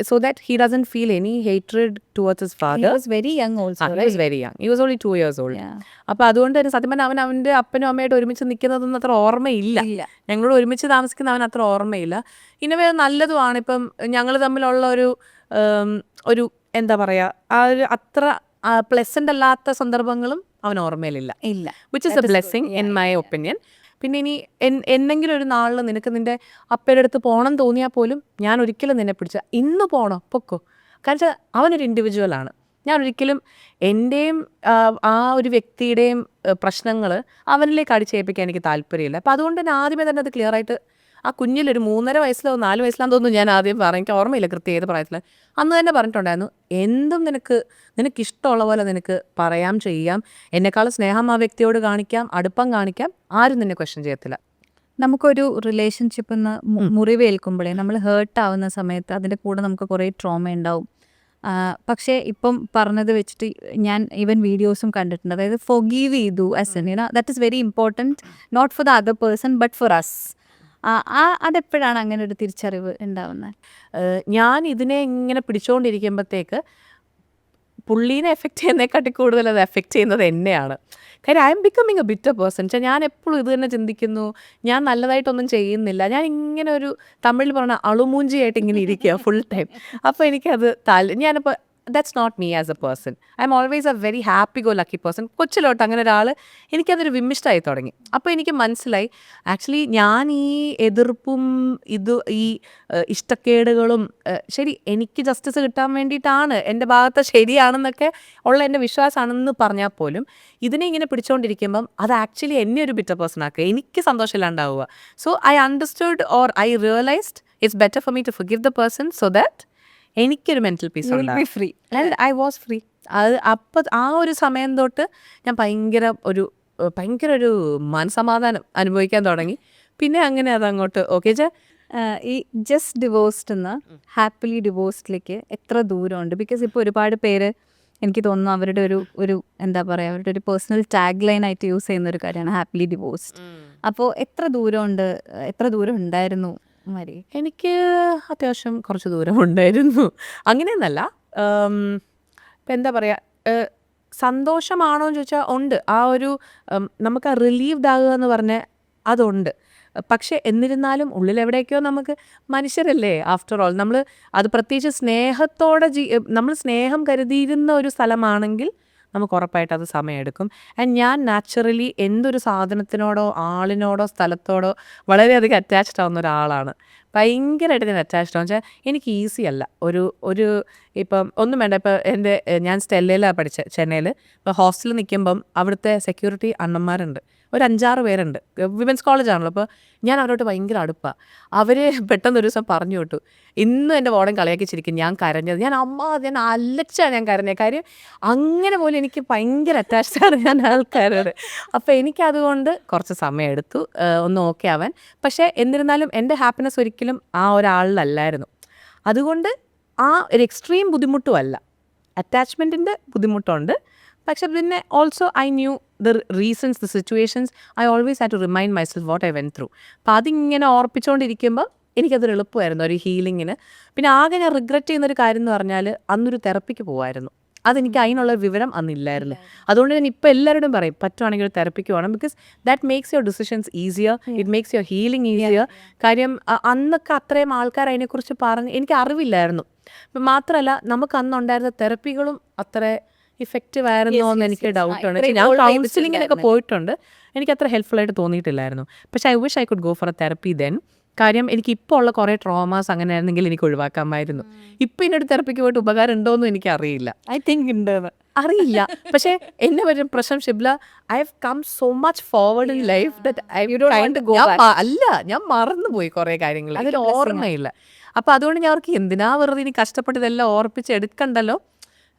so that he doesn't feel any hatred towards his father. He was very young also, He was very young. He was only 2 years old. അപ്പോൾ അതുകൊണ്ട് തന്നെ സത്യം പറഞ്ഞാൽ അവൻ്റെ അപ്പനും അമ്മയായിട്ട് ഒരുമിച്ച് നിൽക്കുന്നതൊന്നും അത്ര ഓർമ്മയില്ല. ഞങ്ങളോട് ഒരുമിച്ച് താമസിക്കുന്ന അവൻ അത്ര ഓർമ്മയില്ല. ഇനവേ നല്ലതുമാണ്. ഇപ്പം ഞങ്ങൾ തമ്മിലുള്ള ഒരു എന്താ പറയുക, ആ ഒരു അത്ര പ്ലസൻ്റ് അല്ലാത്ത സന്ദർഭങ്ങളും അവൻ ഓർമ്മയിലില്ല. Which is a blessing in my opinion. പിന്നെ ഇനി എന്തെങ്കിലും ഒരു നാളിൽ നിനക്ക് നിൻ്റെ അപ്പയുടെ അടുത്ത് പോകണം തോന്നിയാൽ പോലും ഞാൻ ഒരിക്കലും നിന്നെ ഇന്ന് പോകണോ പൊക്കോ. കാരണം അവനൊരു ഇൻഡിവിജ്വലാണ്. ഞാൻ ഒരിക്കലും എൻ്റെയും ആ ഒരു വ്യക്തിയുടെയും പ്രശ്നങ്ങൾ അവനിലേക്ക് അടിച്ചേൽപ്പിക്കാൻ എനിക്ക് താല്പര്യമില്ല. അപ്പം അതുകൊണ്ട് തന്നെ ആദ്യമേ തന്നെ അത് ക്ലിയർ ആയിട്ട് ആ കുഞ്ഞിലൊരു 3.5 വയസ്സിലോ 4 വയസ്സിലാന്ന് തോന്നുന്നു ഞാൻ ആദ്യം എനിക്ക് ഓർമ്മയില്ല കൃത്യം ഏത് പ്രായത്തിൽ, അന്ന് തന്നെ പറഞ്ഞിട്ടുണ്ടായിരുന്നു എന്തും നിനക്ക് ഇഷ്ടമുള്ള പോലെ നിനക്ക് പറയാം, ചെയ്യാം. എന്നെക്കാളും സ്നേഹം ആ വ്യക്തിയോട് കാണിക്കാം, അടുപ്പം കാണിക്കാം. ആരും നിന്നെ ക്വസ്റ്റ്യൻ ചെയ്യത്തില്ല. നമുക്കൊരു റിലേഷൻഷിപ്പിൽ നിന്ന് മുറിവേൽക്കുമ്പോഴേ നമ്മൾ ഹേർട്ടാവുന്ന സമയത്ത് അതിൻ്റെ കൂടെ നമുക്ക് കുറേ ട്രോമ ഉണ്ടാവും. പക്ഷേ ഇപ്പം പറഞ്ഞത് വെച്ചിട്ട് ഞാൻ ഈവൻ വീഡിയോസും കണ്ടിട്ടുണ്ട്. അതായത് ഫൊഗീവ് ചെയ്തു as an that is very important, not for the other person but for us. അതെപ്പോഴാണ് അങ്ങനെ ഒരു തിരിച്ചറിവ് ഉണ്ടാവുന്നത്? ഞാൻ ഇതിനെ ഇങ്ങനെ പിടിച്ചുകൊണ്ടിരിക്കുമ്പോഴത്തേക്ക് പുള്ളീനെ എഫക്റ്റ് ചെയ്യുന്നതിനെക്കാട്ടി കൂടുതൽ അത് എഫക്റ്റ് ചെയ്യുന്നത് എന്നെയാണ്. കാര്യം I M becoming A bitter person. ഞാൻ എപ്പോഴും ഇത് തന്നെ ചിന്തിക്കുന്നു, ഞാൻ നല്ലതായിട്ടൊന്നും ചെയ്യുന്നില്ല. ഞാൻ ഇങ്ങനെ ഒരു തമിഴിൽ പറഞ്ഞ അളുമൂഞ്ചിയായിട്ട് ഇങ്ങനെ ഇരിക്കുക ഫുൾ ടൈം. അപ്പോൾ എനിക്കത് ഞാനിപ്പോൾ that's not me as a person. I am always a very happy go lucky person. കൊച്ചിലോട്ട് അങ്ങനെ ഒരാൾ എനിക്കതൊരു വിമിഷ്ടമായി തുടങ്ങി. അപ്പോൾ എനിക്ക് മനസ്സിലായി ആക്ച്വലി ഞാൻ ഈ എതിർപ്പും ഈ ഇഷ്ടക്കേടുകളും ശരി എനിക്ക് ജസ്റ്റിസ് കിട്ടാൻ വേണ്ടിയിട്ടാണ്, എൻ്റെ ഭാഗത്ത് ശരിയാണെന്നൊക്കെ ഉള്ള എൻ്റെ വിശ്വാസമാണെന്ന് പറഞ്ഞാൽ പോലും ഇതിനെ ഇങ്ങനെ പിടിച്ചുകൊണ്ടിരിക്കുമ്പം അത് ആക്ച്വലി എന്നെ ഒരു ബിറ്റർ പേഴ്സൺ ആക്കുക, എനിക്ക് സന്തോഷമില്ലാണ്ടാവുക. So I understood or I realised it's better for me to forgive the person so that എനിക്കൊരു മെൻ്റൽ പീസ് ഉണ്ടാവും. Free and I was free. അപ്പം ആ ഒരു സമയം തൊട്ട് ഞാൻ ഭയങ്കര ഒരു മനസമാധാനം അനുഭവിക്കാൻ തുടങ്ങി. പിന്നെ അങ്ങനെ അതങ്ങോട്ട് ഓക്കെ. ഈ ജസ്റ്റ് ഡിവോഴ്സ്ഡ് എന്ന് ഹാപ്പിലി ഡിവോഴ്സ്ഡിലേക്ക് എത്ര ദൂരമുണ്ട്? ബിക്കോസ് ഇപ്പോൾ ഒരുപാട് പേര് എനിക്ക് തോന്നുന്നു അവരുടെ ഒരു എന്താ പറയുക, അവരുടെ ഒരു പേഴ്സണൽ ടാഗ് ലൈൻ ആയിട്ട് യൂസ് ചെയ്യുന്ന ഒരു കാര്യമാണ് ഹാപ്പിലി ഡിവോഴ്സ്ഡ്. അപ്പോൾ എത്ര ദൂരം ഉണ്ടായിരുന്നു മരി? എനിക്ക് അത്യാവശ്യം കുറച്ച് ദൂരം ഉണ്ടായിരുന്നു. അങ്ങനെയൊന്നല്ല. ഇപ്പം എന്താ പറയുക, സന്തോഷമാണോ എന്ന് ചോദിച്ചാൽ ഉണ്ട്. ആ ഒരു നമുക്ക് ആ റിലീവ്ഡ് ആകുക എന്ന് പറഞ്ഞാൽ അതുണ്ട്. പക്ഷെ എന്നിരുന്നാലും ഉള്ളിലെവിടേക്കോ നമുക്ക് മനുഷ്യരല്ലേ ആഫ്റ്റർ ഓൾ. നമ്മൾ അത് പ്രത്യേകിച്ച് സ്നേഹത്തോടെ നമ്മൾ സ്നേഹം കരുതിയിരുന്ന ഒരു സ്ഥലമാണെങ്കിൽ നമുക്ക് ഉറപ്പായിട്ട് അത് സമയമെടുക്കും. ആൻഡ് ഞാൻ നാച്ചുറലി എന്തൊരു സാധനത്തിനോടോ ആളിനോടോ സ്ഥലത്തോടോ വളരെയധികം അറ്റാച്ച്ഡ് ആവുന്ന ഒരാളാണ്. ഭയങ്കരമായിട്ട് ഞാൻ അറ്റാച്ച്ഡ് ആവും. വെച്ചാൽ എനിക്ക് ഈസി അല്ല ഒരു ഇപ്പം ഒന്നും വേണ്ട. ഇപ്പം ഞാൻ സ്റ്റെല്ലയിലാണ് പഠിച്ചത്, ചെന്നൈയിൽ. ഇപ്പോൾ ഹോസ്റ്റലിൽ നിൽക്കുമ്പം അവിടുത്തെ സെക്യൂരിറ്റി അണ്ണന്മാരുണ്ട്. ഒരു 5-6 പേരുണ്ട്, വിമൻസ് കോളേജാണല്ലോ. അപ്പോൾ ഞാൻ അവരോട് ഭയങ്കര അടുപ്പാണ്. അവർ പെട്ടെന്ന് ഒരു ദിവസം പറഞ്ഞു വിട്ടു, ഇന്നും എൻ്റെ വാർഡൻ കളിയാക്കി ചിരിക്കും ഞാൻ കരഞ്ഞത്. ഞാൻ അലച്ചാണ് ഞാൻ കരഞ്ഞത്. കാര്യം അങ്ങനെ പോലും എനിക്ക് ഭയങ്കര അറ്റാച്ച്ഡാണ് ഞാൻ ആൾക്കാരോട്. അപ്പോൾ എനിക്കതുകൊണ്ട് കുറച്ച് സമയം എടുത്തു ഒന്ന് ഓക്കെ ആവാൻ. പക്ഷേ എന്നിരുന്നാലും എൻ്റെ ഹാപ്പിനെസ് ഒരിക്കലും ആ ഒരാളിലല്ലായിരുന്നു. അതുകൊണ്ട് ആ ഒരു എക്സ്ട്രീം ബുദ്ധിമുട്ടും അല്ല, അറ്റാച്ച്മെൻറ്റിൻ്റെ ബുദ്ധിമുട്ടുണ്ട്. പക്ഷെ പിന്നെ also I knew the reasons, the situations. I always have to remind myself what I went through. അപ്പോൾ അതിങ്ങനെ ഓർപ്പിച്ചുകൊണ്ടിരിക്കുമ്പോൾ എനിക്കതൊരു എളുപ്പമായിരുന്നു, ഒരു ഹീലിങ്ങിന്. പിന്നെ ആകെ ഞാൻ റിഗ്രറ്റ് ചെയ്യുന്നൊരു കാര്യം എന്ന് പറഞ്ഞാൽ അന്നൊരു തെറപ്പിക്ക് പോകുമായിരുന്നു. അതെനിക്ക് അതിനുള്ള വിവരം അന്നില്ലായിരുന്നു. അതുകൊണ്ട് ഞാൻ ഇപ്പോൾ എല്ലാവരോടും പറയും, പറ്റുവാണെങ്കിൽ ഒരു തെറപ്പിക്ക് പോകണം. Because that makes your decisions easier, it makes your healing easier. കാര്യം അന്നൊക്കെ അത്രയും ആൾക്കാർ അതിനെക്കുറിച്ച് പറഞ്ഞ് എനിക്ക് അറിവില്ലായിരുന്നു. അപ്പം മാത്രമല്ല നമുക്ക് അന്നുണ്ടായിരുന്ന തെറപ്പികളും അത്ര ഇഫക്റ്റീവ് ആയിരുന്നോ എന്ന് എനിക്ക് ഡൗട്ടുണ്ട്. ഞാൻ കൗൺസിലിങ്ങിനൊക്കെ പോയിട്ടുണ്ട്, എനിക്ക് അത്ര ഹെൽപ്ഫുൾ ആയിട്ട് തോന്നിയിട്ടില്ലായിരുന്നു. പക്ഷെ I wish I could go for A therapy then. കാര്യം എനിക്ക് ഇപ്പോൾ ഉള്ള കുറേ ട്രോമാസ് അങ്ങനെ ആയിരുന്നെങ്കിൽ എനിക്ക് ഒഴിവാക്കാമായിരുന്നു. ഇപ്പം ഇതിനൊരു തെറപ്പിക്ക് പോയിട്ട് ഉപകാരം ഉണ്ടോയെന്നും എനിക്കറിയില്ല. ഐ തിങ്ക് ഉണ്ട്, അറിയില്ല. പക്ഷേ എന്നെ പറ്റും പ്രശ്നം Shibla, I have come so much forward in life that ഞാൻ മറന്നുപോയി കുറേ കാര്യങ്ങൾ, അതിൽ ഓർമ്മയില്ല. അപ്പോൾ അതുകൊണ്ട് ഞാൻ അവർക്ക് എന്തിനാ വെറുതെ ഇനി കഷ്ടപ്പെട്ട് ഇതെല്ലാം ഓർപ്പിച്ച് എടുക്കണ്ടല്ലോ,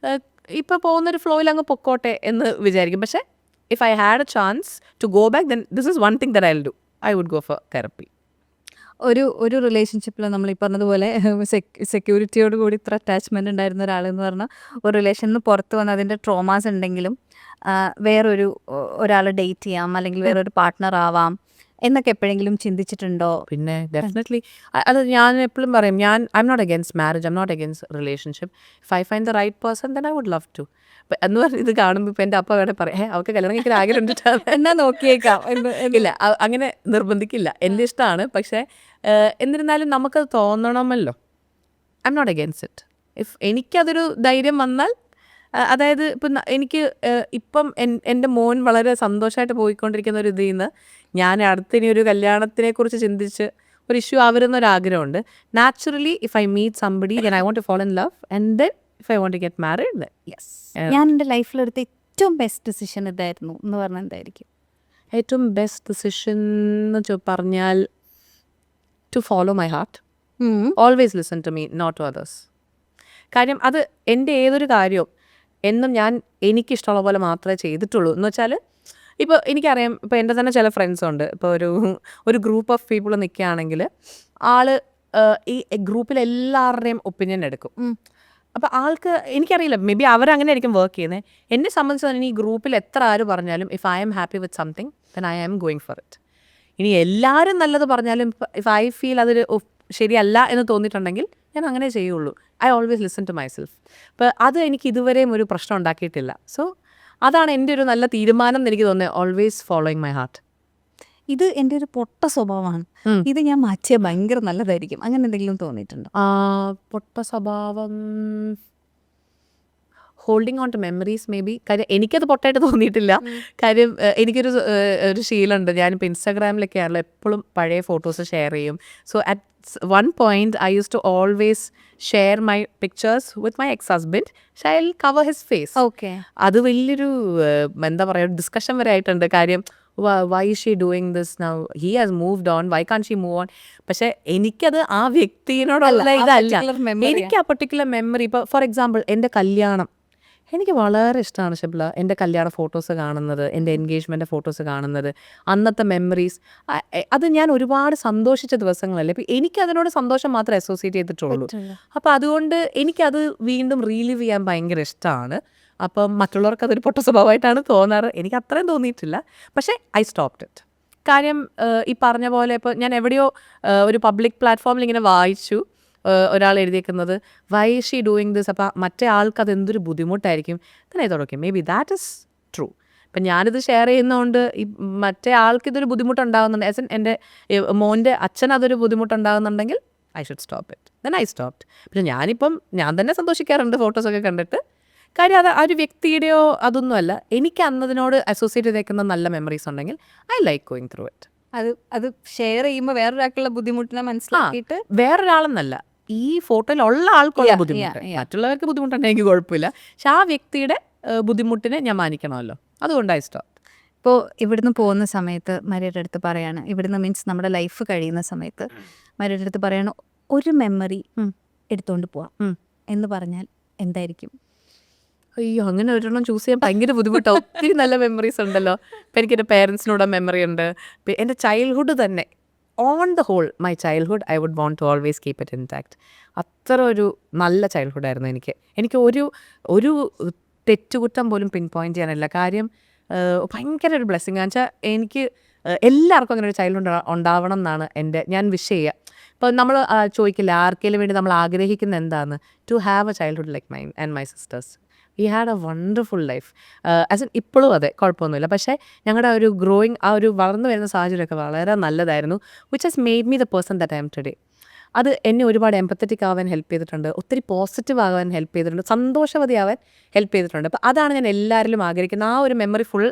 ഇപ്പോൾ പോകുന്നൊരു ഫ്ലോയിൽ അങ്ങ് പൊക്കോട്ടെ എന്ന് വിചാരിക്കും. പക്ഷേ if I had a chance to go back then this is one thing that I will do. I would go for therapy. ഒരു റിലേഷൻഷിപ്പിൽ നമ്മൾ ഈ പറഞ്ഞതുപോലെ സെക്യൂരിറ്റിയോട് കൂടി ഇത്ര അറ്റാച്ച്മെന്റ് ഉണ്ടായിരുന്ന ഒരാളെന്ന് പറഞ്ഞാൽ ഒരു റിലേഷനിൽ പുറത്ത് വന്ന് അതിൻ്റെ ട്രോമാസ് ഉണ്ടെങ്കിലും വേറൊരു ഒരാളെ ഡേറ്റ് ചെയ്യാം അല്ലെങ്കിൽ വേറൊരു പാർട്ട്ണർ ആവാം എന്നൊക്കെ എപ്പോഴെങ്കിലും ചിന്തിച്ചിട്ടുണ്ടോ? പിന്നെ ഡെഫിനറ്റ്ലി അത് ഞാൻ എപ്പോഴും പറയും, I am not against marriage, I am not against relationship. If I find the right person then I would love to. എന്ന് പറഞ്ഞ് ഇത് കാണുമ്പോൾ ഇപ്പം എൻ്റെ അപ്പ വേണേൽ പറയാം, അവർക്ക് കല്യാണം കഴിക്കാൻ ആഗ്രഹം എന്നാ നോക്കിയേക്കാം. ഇല്ല, അങ്ങനെ നിർബന്ധിക്കില്ല, എൻ്റെ ഇഷ്ടമാണ്. പക്ഷേ എന്നിരുന്നാലും നമുക്കത് തോന്നണമല്ലോ. I am not against it. If എനിക്കതൊരു ധൈര്യം വന്നാൽ, അതായത് ഇപ്പം എനിക്ക് ഇപ്പം എൻ്റെ മോൻ വളരെ സന്തോഷമായിട്ട് പോയിക്കൊണ്ടിരിക്കുന്ന ഒരു ഇതിൽ നിന്ന് ഞാൻ അടുത്തിനി ഒരു കല്യാണത്തിനെ കുറിച്ച് ചിന്തിച്ച് ഒരു ഇഷ്യൂ ആവരുന്നൊരാഗ്രഹമുണ്ട്. Naturally if I meet somebody then I want to fall in love and then if I want to get married then yes. ഞാൻ എൻ്റെ ലൈഫിലെടുത്ത ഏറ്റവും ബെസ്റ്റ് ഡിസിഷൻ ഇതായിരുന്നു എന്ന് പറഞ്ഞാൽ എന്തായിരിക്കും? ഏറ്റവും ബെസ്റ്റ് ഡിസിഷൻ എന്ന് പറഞ്ഞാൽ to follow my heart. Always listen to me, not to others. കാര്യം അത് എൻ്റെ ഏതൊരു കാര്യവും എന്നും ഞാൻ എനിക്കിഷ്ടമുള്ള പോലെ മാത്രമേ ചെയ്തിട്ടുള്ളൂ. എന്ന് വെച്ചാൽ ഇപ്പോൾ എനിക്കറിയാം, ഇപ്പോൾ എൻ്റെ തന്നെ ചില ഫ്രണ്ട്സ് ഉണ്ട്. ഇപ്പോൾ ഒരു ഗ്രൂപ്പ് ഓഫ് പീപ്പിൾ നിൽക്കുകയാണെങ്കിൽ ഈ ഗ്രൂപ്പിലെല്ലാവരുടെയും ഒപ്പീനിയൻ എടുക്കും. അപ്പോൾ ആൾക്ക് എനിക്കറിയില്ല, മേ ബി അവരങ്ങനെ ആയിരിക്കും വർക്ക് ചെയ്യുന്നത്. എന്നെ സംബന്ധിച്ച് തന്നെ ഈ ഗ്രൂപ്പിൽ എത്ര ആര് പറഞ്ഞാലും if I am happy with something then I am going for it. ഇനി എല്ലാവരും നല്ലത് പറഞ്ഞാലും ഇഫ് ഐ ഫീൽ അതൊരു ശരിയല്ല എന്ന് തോന്നിയിട്ടുണ്ടെങ്കിൽ ഞാൻ അങ്ങനെ ചെയ്യുള്ളൂ. I always listen to myself. അപ്പോൾ അത് എനിക്ക് ഇതുവരെയും ഒരു പ്രശ്നം ഉണ്ടാക്കിയിട്ടില്ല. സോ അതാണ് എൻ്റെ ഒരു നല്ല തീരുമാനം എന്ന് എനിക്ക് തോന്നുന്നത്, ഓൾവേസ് ഫോളോയിങ് മൈ ഹാർട്ട്. ഇത് എൻ്റെ ഒരു പൊട്ട സ്വഭാവമാണ്, ഇത് ഞാൻ മാറ്റിയാൽ ഭയങ്കര നല്ലതായിരിക്കും, അങ്ങനെ എന്തെങ്കിലും തോന്നിയിട്ടുണ്ടോ? പൊട്ട സ്വഭാവം, holding on to memories maybe. കാര്യം എനിക്കത് പൊട്ടായിട്ട് തോന്നിയിട്ടില്ല. കാര്യം എനിക്കൊരു ശീലമുണ്ട്, ഞാനിപ്പോൾ ഇൻസ്റ്റാഗ്രാമിലൊക്കെ ആണല്ലോ എപ്പോഴും പഴയ ഫോട്ടോസ് ഷെയർ ചെയ്യും. So at one point I used to always share my pictures with my ex-husband. I'll cover his face. Okay. അത് വലിയൊരു എന്താ പറയുക ഡിസ്കഷൻ വരെ ആയിട്ടുണ്ട്. കാര്യം why is she doing this now? He has moved on. Why can't she move on? പക്ഷേ എനിക്കത് ആ വ്യക്തിയോടുള്ള ഇതല്ല, എനിക്ക് ആ പർട്ടിക്കുലർ മെമ്മറി. ഇപ്പോൾ ഫോർ എക്സാമ്പിൾ എൻ്റെ കല്യാണം എനിക്ക് വളരെ ഇഷ്ടമാണ് ഷിബ്ല. എൻ്റെ കല്യാണ ഫോട്ടോസ് കാണുന്നത്, എൻ്റെ എൻഗേജ്മെൻ്റ് ഫോട്ടോസ് കാണുന്നത്, അന്നത്തെ മെമ്മറീസ്, അത് ഞാൻ ഒരുപാട് സന്തോഷിച്ച ദിവസങ്ങളല്ലേ. അപ്പോൾ എനിക്കതിനോട് സന്തോഷം മാത്രമേ അസോസിയേറ്റ് ചെയ്തിട്ടുള്ളൂ. അപ്പോൾ അതുകൊണ്ട് എനിക്കത് വീണ്ടും റീലിവ് ചെയ്യാൻ ഭയങ്കര ഇഷ്ടമാണ്. അപ്പം മറ്റുള്ളവർക്ക് അതൊരു പൊട്ട സ്വഭാവമായിട്ടാണ് തോന്നാറ്, എനിക്ക് അത്രയും തോന്നിയിട്ടില്ല. പക്ഷേ ഐ സ്റ്റോപ്ഡ് ഇറ്റ്. കാര്യം ഈ പറഞ്ഞ പോലെ ഇപ്പോൾ ഞാൻ എവിടെയോ ഒരു പബ്ലിക് പ്ലാറ്റ്ഫോമിൽ ഇങ്ങനെ വായിച്ചു, ഒരാൾ എഴുതിയേക്കുന്നത് വൈ ഷീ ഡൂയിങ് ദിസ്. അപ്പോൾ മറ്റേ ആൾക്ക് അതെന്തൊരു ബുദ്ധിമുട്ടായിരിക്കും. തന്നെ ഇതോടൊക്കെ may be that is true. അപ്പം ഞാനിത് ഷെയർ ചെയ്യുന്നതുകൊണ്ട് ഈ മറ്റേ ആൾക്ക് ഇതൊരു ബുദ്ധിമുട്ടുണ്ടാകുന്നുണ്ട്, ആസ് എൻ എൻ്റെ മോൻ്റെ അച്ഛൻ അതൊരു ബുദ്ധിമുട്ടുണ്ടാകുന്നുണ്ടെങ്കിൽ I should stop it. Then I stopped. പിന്നെ ഞാൻ തന്നെ സന്തോഷിക്കാറുണ്ട് ഫോട്ടോസൊക്കെ കണ്ടിട്ട്. കാര്യം അത് ആ ഒരു വ്യക്തിയുടെയോ അതൊന്നുമല്ല, എനിക്ക് അന്നതിനോട് അസോസിയേറ്റ് ചെയ്തേക്കുന്ന നല്ല മെമ്മറീസ് ഉണ്ടെങ്കിൽ I like going through it. അത് ഷെയർ ചെയ്യുമ്പോൾ വേറൊരാൾക്കുള്ള ബുദ്ധിമുട്ടിനെ മനസ്സിലാക്കിയിട്ട്, വേറൊരാളെന്നല്ല ഈ ഫോട്ടോയിലുള്ള ആൾക്കുള്ള ബുദ്ധിമുട്ട്, മറ്റുള്ളവർക്ക് ബുദ്ധിമുട്ടുണ്ടെങ്കിൽ എനിക്ക് കുഴപ്പമില്ല. പക്ഷെ ആ വ്യക്തിയുടെ ബുദ്ധിമുട്ടിനെ ഞാൻ മാനിക്കണമല്ലോ, അതുകൊണ്ടായി സ്റ്റോപ്പ്. ഇപ്പോൾ ഇവിടുന്ന് പോകുന്ന സമയത്ത് മരിയുടെ അടുത്ത് പറയാണ്, ഇവിടുന്ന് മീൻസ് നമ്മുടെ ലൈഫ് കഴിയുന്ന സമയത്ത് മരിയുടെ അടുത്ത് പറയാണ് ഒരു മെമ്മറി എടുത്തുകൊണ്ട് പോവാം എന്ന് പറഞ്ഞാൽ എന്തായിരിക്കും? അയ്യോ, അങ്ങനെ ഒരെണ്ണം ചൂസ് ചെയ്യാൻ ഭയങ്കര ബുദ്ധിമുട്ടാണ്. ഒത്തിരി നല്ല മെമ്മറീസ് ഉണ്ടല്ലോ. ഇപ്പം എനിക്ക് എൻ്റെ പേരൻസിനോട് മെമ്മറി ഉണ്ട്. എൻ്റെ ചൈൽഡ്ഹുഡ് തന്നെ, on the whole my childhood I would want to always keep it intact. അത്ര ഒരു നല്ല ചൈൽഡ്ഹുഡായിരുന്നു എനിക്ക് ഒരു തെറ്റുകുറ്റം പോലും പിൻ പോയിന്റ് ചെയ്യാനില്ല. കാര്യം ഭയങ്കര ഒരു ബ്ലെസ്സിങ് എന്ന് വെച്ചാൽ എനിക്ക് എല്ലാവർക്കും അങ്ങനെ ഒരു ചൈൽഡ്ഹുഡ് ഉണ്ടാവണം എന്നാണ് ഞാൻ വിഷ് ചെയ്യുക. ഇപ്പോൾ നമ്മൾ ചോദിക്കില്ല ആർക്കെങ്കിലും വേണ്ടി നമ്മൾ ആഗ്രഹിക്കുന്ന എന്താണെന്ന്, to have a childhood like mine and my sisters. We had a wonderful life. As in ഇപ്പോഴും അതെ, കുഴപ്പമൊന്നുമില്ല. പക്ഷേ ഞങ്ങളുടെ ഒരു ഗ്രോയിങ്, ആ ഒരു വളർന്നു വരുന്ന സാഹചര്യമൊക്കെ വളരെ നല്ലതായിരുന്നു. Which has made me the person that I M today. അത് എന്നെ ഒരുപാട് എംപത്തറ്റിക് ആവാൻ ഹെൽപ്പ് ചെയ്തിട്ടുണ്ട്, ഒത്തിരി പോസിറ്റീവ് ആകാൻ ഹെൽപ്പ് ചെയ്തിട്ടുണ്ട്, സന്തോഷവതിയാവാൻ ഹെൽപ്പ് ചെയ്തിട്ടുണ്ട്. അപ്പോൾ അതാണ് ഞാൻ എല്ലാവരിലും ആഗ്രഹിക്കുന്നത്. ആ ഒരു മെമ്മറി ഫുൾ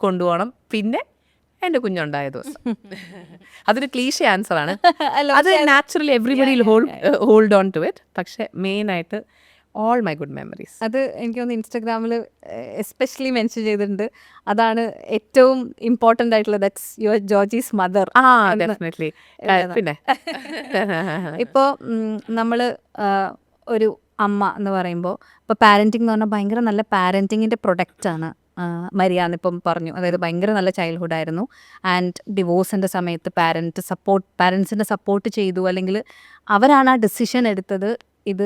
കൊണ്ടുപോകണം. പിന്നെ എൻ്റെ കുഞ്ഞുണ്ടായ ദിവസം. അതൊരു ക്ലീഷേ ആൻസറാണ്. അത് naturally everybody hold on to it. പക്ഷേ മെയിനായിട്ട് ഓൾ മൈ ഗുഡ് മെമ്മറീസ്. അത് എനിക്ക് തോന്നുന്നു ഇൻസ്റ്റഗ്രാമിൽ എസ്പെഷ്യലി മെൻഷൻ ചെയ്തിട്ടുണ്ട്. അതാണ് ഏറ്റവും ഇമ്പോർട്ടൻ്റ് ആയിട്ടുള്ളത്, ദാറ്റ്സ് യുവർ ജോർജീസ് മദർ. ഡെഫിനറ്റ്ലി. പിന്നെ ഇപ്പോൾ നമ്മൾ ഒരു അമ്മ എന്ന് പറയുമ്പോൾ, ഇപ്പോൾ പാരൻറ്റിംഗ് എന്ന് പറഞ്ഞാൽ ഭയങ്കര നല്ല പാരൻറ്റിങ്ങിൻ്റെ പ്രൊഡക്റ്റാണ് മരിയാന്ന് ഇപ്പം പറഞ്ഞു. അതായത് ഭയങ്കര നല്ല ചൈൽഡ്ഹുഡ് ആയിരുന്നു. ആൻഡ് ഡിവോഴ്സിൻ്റെ സമയത്ത് പാരൻസിൻ്റെ സപ്പോർട്ട് ചെയ്തു, അല്ലെങ്കിൽ അവരാണ് ആ ഡിസിഷൻ എടുത്തത്. ഇത്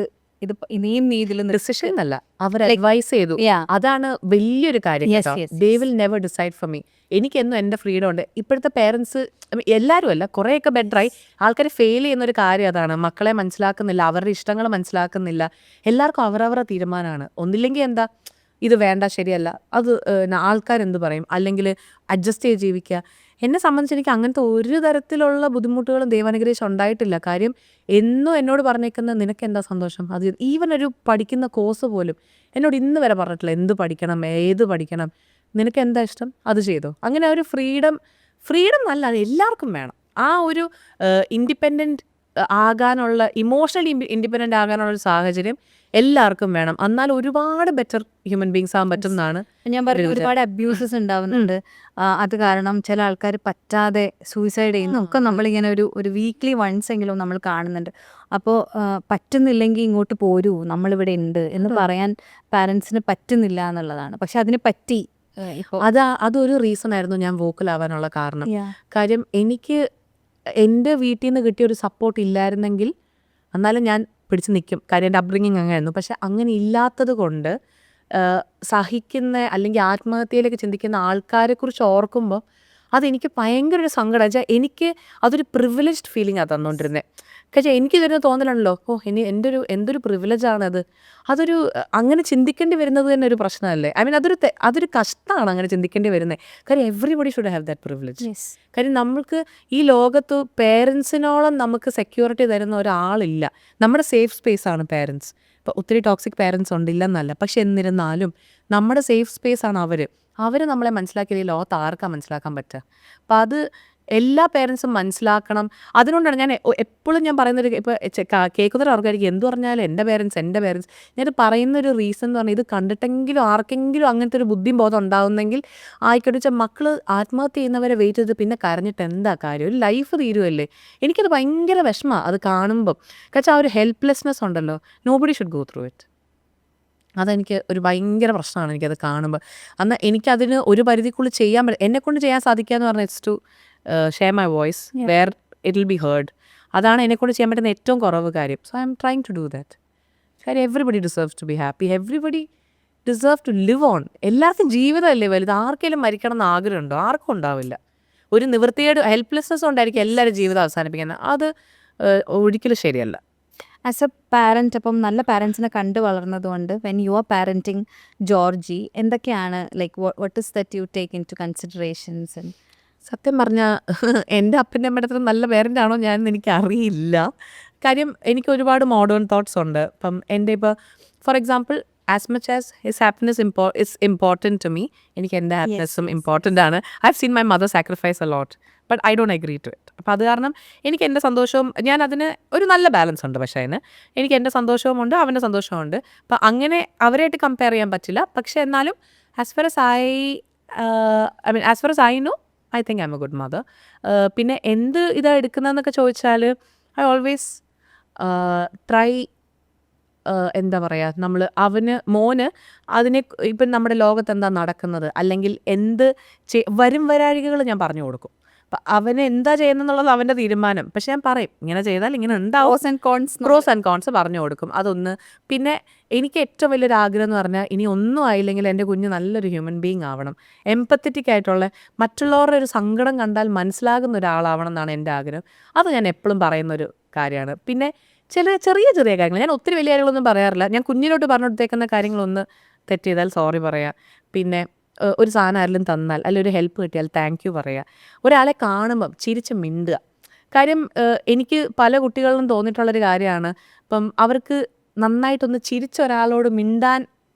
ഇനിയും നീ ഇതിൽ ഡിസിഷൻ എന്നല്ല, അവർ അഡ്വൈസ് ചെയ്തു. അതാണ് വലിയൊരു കാര്യം. They will never decide for me. എനിക്കെന്നും എൻ്റെ ഫ്രീഡം ഉണ്ട്. ഇപ്പോഴത്തെ പേരൻസ് എല്ലാവരും അല്ല, കുറേയൊക്കെ ബെറ്ററായി. ആൾക്കാർ ഫെയിൽ ചെയ്യുന്നൊരു കാര്യം അതാണ്. മക്കളെ മനസ്സിലാക്കുന്നില്ല, അവരുടെ ഇഷ്ടങ്ങൾ മനസ്സിലാക്കുന്നില്ല. എല്ലാവർക്കും അവരവരുടെ തീരുമാനമാണ്. ഒന്നില്ലെങ്കിൽ എന്താ, ഇത് വേണ്ട, ശരിയല്ല, അത് ആൾക്കാരെന്ത് പറയും, അല്ലെങ്കിൽ അഡ്ജസ്റ്റ് ചെയ്ത് ജീവിക്കുക. എന്നെ സംബന്ധിച്ച് എനിക്ക് അങ്ങനത്തെ ഒരു തരത്തിലുള്ള ബുദ്ധിമുട്ടുകളും ദൈവാനുഗ്രഹിച്ച് ഉണ്ടായിട്ടില്ല. കാര്യം എന്നും എന്നോട് പറഞ്ഞേക്കുന്ന നിനക്ക് എന്താ സന്തോഷം, അത് ഈവൻ ഒരു പഠിക്കുന്ന കോഴ്സ് പോലും എന്നോട് ഇന്ന് വരെ പറഞ്ഞിട്ടില്ല എന്ത് പഠിക്കണം, ഏത് പഠിക്കണം, നിനക്ക് എന്താ ഇഷ്ടം അത് ചെയ്തോ. അങ്ങനെ ഒരു ഫ്രീഡം നല്ല അത് എല്ലാവർക്കും വേണം. ആ ഒരു ഇൻഡിപെൻഡൻറ്റ് ആകാനുള്ള, ഇമോഷണലി ഇൻഡിപെൻഡൻ്റ് ആകാനുള്ള ഒരു സാഹചര്യം എല്ലാവർക്കും വേണം. എന്നാൽ ഒരുപാട് ബെറ്റർ ഹ്യൂമൻ ബീങ്സ് ആകാൻ പറ്റും എന്നാണ് ഞാൻ പറഞ്ഞത്. ഒരുപാട് അബ്യൂസസ് ഉണ്ടാവുന്നുണ്ട്. അത് കാരണം ചില ആൾക്കാർ പറ്റാതെ സൂയിസൈഡ് ചെയ്യുന്നൊക്കെ നമ്മളിങ്ങനെ ഒരു വീക്ക്ലി വൺസ് എങ്കിലും നമ്മൾ കാണുന്നുണ്ട്. അപ്പോൾ പറ്റുന്നില്ലെങ്കിൽ ഇങ്ങോട്ട് പോരൂ, നമ്മളിവിടെ ഉണ്ട് എന്ന് പറയാൻ പാരൻസിന് പറ്റുന്നില്ല എന്നുള്ളതാണ്. പക്ഷെ അതിന് പറ്റി. അതൊരു റീസൺ ആയിരുന്നു ഞാൻ വോക്കൽ ആവാനുള്ള കാരണം. കാര്യം എനിക്ക് എൻ്റെ വീട്ടിൽ നിന്ന് കിട്ടിയ ഒരു സപ്പോർട്ട് ഇല്ലായിരുന്നെങ്കിൽ എന്നാലും ഞാൻ പിടിച്ച് നിൽക്കും. കാര്യം എൻ്റെ അപ്ബ്രിങ്ങിങ് അങ്ങനെയായിരുന്നു. പക്ഷെ അങ്ങനെ ഇല്ലാത്തത് കൊണ്ട് സഹിക്കുന്ന അല്ലെങ്കിൽ ആത്മഹത്യയിലേക്ക് ചിന്തിക്കുന്ന ആൾക്കാരെക്കുറിച്ച് ഓർക്കുമ്പോൾ അതെനിക്ക് ഭയങ്കര ഒരു സങ്കടം. വെച്ചാൽ എനിക്ക് അതൊരു പ്രിവിലേജ്ഡ് ഫീലിംഗ് ആണ് തന്നുകൊണ്ടിരുന്നത്. കാരണം എനിക്ക് ഇതിന് തോന്നലാണല്ലോ, എന്തൊരു പ്രിവിലേജാണത്. അങ്ങനെ ചിന്തിക്കേണ്ടി വരുന്നത് തന്നെ ഒരു പ്രശ്നമല്ലേ. ഐ മീൻ അതൊരു കഷ്ടമാണ് അങ്ങനെ ചിന്തിക്കേണ്ടി വരുന്നത്. കാര്യം everybody should have that privilege. കാര്യം നമ്മൾക്ക് ഈ ലോകത്ത് പേരൻസിനോളം നമുക്ക് സെക്യൂരിറ്റി തരുന്ന ഒരാളില്ല. നമ്മുടെ സേഫ് സ്പേസ് ആണ് പേരൻസ്. ഇപ്പോൾ ഒത്തിരി ടോക്സിക് പേരൻസ് ഉണ്ടില്ലെന്നല്ല, പക്ഷെ എന്നിരുന്നാലും നമ്മുടെ സേഫ് സ്പേസ് ആണ് അവർ നമ്മളെ മനസ്സിലാക്കിയ ഈ ലോകത്ത് ആർക്കാണ് മനസ്സിലാക്കാൻ പറ്റുക. അപ്പം അത് എല്ലാ പേരൻസും മനസ്സിലാക്കണം. അതുകൊണ്ടാണ് ഞാൻ എപ്പോഴും ഞാൻ പറയുന്നൊരു, ഇപ്പോൾ കേൾക്കുന്നൊരു ആൾക്കാർക്ക് എന്ത് പറഞ്ഞാലും എൻ്റെ പേരൻസ് ഞാനത് പറയുന്നൊരു റീസൺ എന്ന് പറഞ്ഞാൽ, ഇത് കണ്ടിട്ടെങ്കിലും ആർക്കെങ്കിലും അങ്ങനത്തെ ഒരു ബോധം ഉണ്ടാകുന്നെങ്കിൽ ആയിക്കോട്ടെ. വെച്ചാൽ മക്കൾ ആത്മഹത്യ ചെയ്യുന്നവരെ വെയിറ്റ് ചെയ്ത് പിന്നെ കരഞ്ഞിട്ട് എന്താ കാര്യം, ഒരു ലൈഫ് തീരുമല്ലേ. എനിക്കത് ഭയങ്കര വിഷമമാണ് അത് കാണുമ്പം. കാരണം ആ ഒരു ഹെൽപ്ലെസ്നെസ് ഉണ്ടല്ലോ, nobody should go through it. അതെനിക്ക് ഒരു ഭയങ്കര പ്രശ്നമാണ് എനിക്കത് കാണുമ്പോൾ. എന്നാൽ എനിക്കതിന് ഒരു പരിധിക്കുള്ളിൽ എന്നെക്കൊണ്ട് ചെയ്യാൻ സാധിക്കുക എന്ന് പറഞ്ഞാൽ it's to share my voice where it will be heard. അതാണ് എന്നെക്കൊണ്ട് ചെയ്യാൻ പറ്റുന്ന ഏറ്റവും കുറവ് കാര്യം. So I am trying to do that. കാര്യം everybody deserves to be happy, everybody deserve to live on. എല്ലാവർക്കും ജീവിതമല്ലേ വലുത്. ആർക്കെങ്കിലും മരിക്കണം എന്ന് ആഗ്രഹമുണ്ടോ? ആർക്കും ഉണ്ടാവില്ല. ഒരു നിവൃത്തിയുടെ ഹെൽപ്ലെസ്നെസ് കൊണ്ടായിരിക്കും എല്ലാവരും ജീവിതം അവസാനിപ്പിക്കുന്നത്. അത് ഒരിക്കലും ശരിയല്ല. ആസ് എ പാരൻറ്റ്, അപ്പം നല്ല പാരൻസിനെ കണ്ടു വളർന്നതുകൊണ്ട് when you are parenting Georgie, എന്തൊക്കെയാണ് like what is that you take in to considerations? സത്യം പറഞ്ഞാൽ എൻ്റെ അപ്പൻ്റെ അമ്മയുടെ അത്ര നല്ല പേരൻ്റ് ആണോ ഞാനെന്ന് എനിക്കറിയില്ല. കാര്യം എനിക്ക് ഒരുപാട് മോഡേൺ തോട്ട്സ് ഉണ്ട്. ഇപ്പം എൻ്റെ for example, as much as his happiness is important to me, എനിക്ക് എൻ്റെ ഹാപ്പിനെസ്സും ഇമ്പോർട്ടൻ്റ് ആണ്. I have seen my mother sacrifice a lot, but I don't agree to it. അപ്പം അത് കാരണം എനിക്ക് എൻ്റെ സന്തോഷവും, ഞാൻ അതിന് ഒരു നല്ല ബാലൻസ് ഉണ്ട്. പക്ഷേ എനിക്ക് എൻ്റെ സന്തോഷവും ഉണ്ട്, അവൻ്റെ സന്തോഷവും ഉണ്ട്. അപ്പം അങ്ങനെ അവരായിട്ട് കമ്പയർ ചെയ്യാൻ പറ്റില്ല. പക്ഷേ എന്നാലും as far as I I mean as far as I know I think I am A good mother. പിന്നെ എന്ത് ഇതാ എടുക്കുന്നതെന്നൊക്കെ ചോദിച്ചാൽ ഐ ഓൾവേസ് ട്രൈ എന്താ പറയുക, നമ്മൾ മോന് അതിനെ ഇപ്പം നമ്മുടെ ലോകത്ത് എന്താ നടക്കുന്നത്, അല്ലെങ്കിൽ എന്ത് വരും വരാഴികകൾ ഞാൻ പറഞ്ഞു കൊടുക്കും. അപ്പം അവന് എന്താ ചെയ്യുന്നതെന്നുള്ളത് അവൻ്റെ തീരുമാനം. പക്ഷെ ഞാൻ പറയും ഇങ്ങനെ ചെയ്താൽ ഇങ്ങനെ ഉണ്ടാവും, പ്രോസ് ആൻഡ് കോൺസ് പറഞ്ഞു കൊടുക്കും. അതൊന്ന്. പിന്നെ എനിക്ക് ഏറ്റവും വലിയൊരു ആഗ്രഹം എന്ന് പറഞ്ഞാൽ ഇനി ഒന്നും ആയില്ലെങ്കിൽ എൻ്റെ കുഞ്ഞ് നല്ലൊരു ഹ്യൂമൻ ബീങ് ആവണം, എംപത്തറ്റിക് ആയിട്ടുള്ള, മറ്റുള്ളവരുടെ ഒരു സങ്കടം കണ്ടാൽ മനസ്സിലാകുന്ന ഒരാളാവണം എന്നാണ് എൻ്റെ ആഗ്രഹം. അത് ഞാൻ എപ്പോഴും പറയുന്നൊരു കാര്യമാണ്. പിന്നെ ചെറിയ ചെറിയ കാര്യങ്ങൾ, ഞാൻ ഒത്തിരി വലിയ കാര്യങ്ങളൊന്നും പറയാറില്ല. ഞാൻ കുഞ്ഞിലോട്ട് പറഞ്ഞു കൊടുത്തേക്കുന്ന കാര്യങ്ങളൊന്ന് തെറ്റ് ചെയ്താൽ സോറി പറയുക. പിന്നെ ഒരു സാധനം ആരെങ്കിലും തന്നാൽ അല്ലെങ്കിൽ ഒരു ഹെൽപ്പ് കിട്ടിയാൽ താങ്ക് യു പറയുക. ഒരാളെ കാണുമ്പം ചിരിച്ച് മിണ്ടുക. കാര്യം എനിക്ക് പല കുട്ടികളിലും തോന്നിയിട്ടുള്ളൊരു കാര്യമാണ്, ഇപ്പം അവർക്ക് നന്നായിട്ടൊന്ന് ചിരിച്ച ഒരാളോട് മിണ്ടാൻ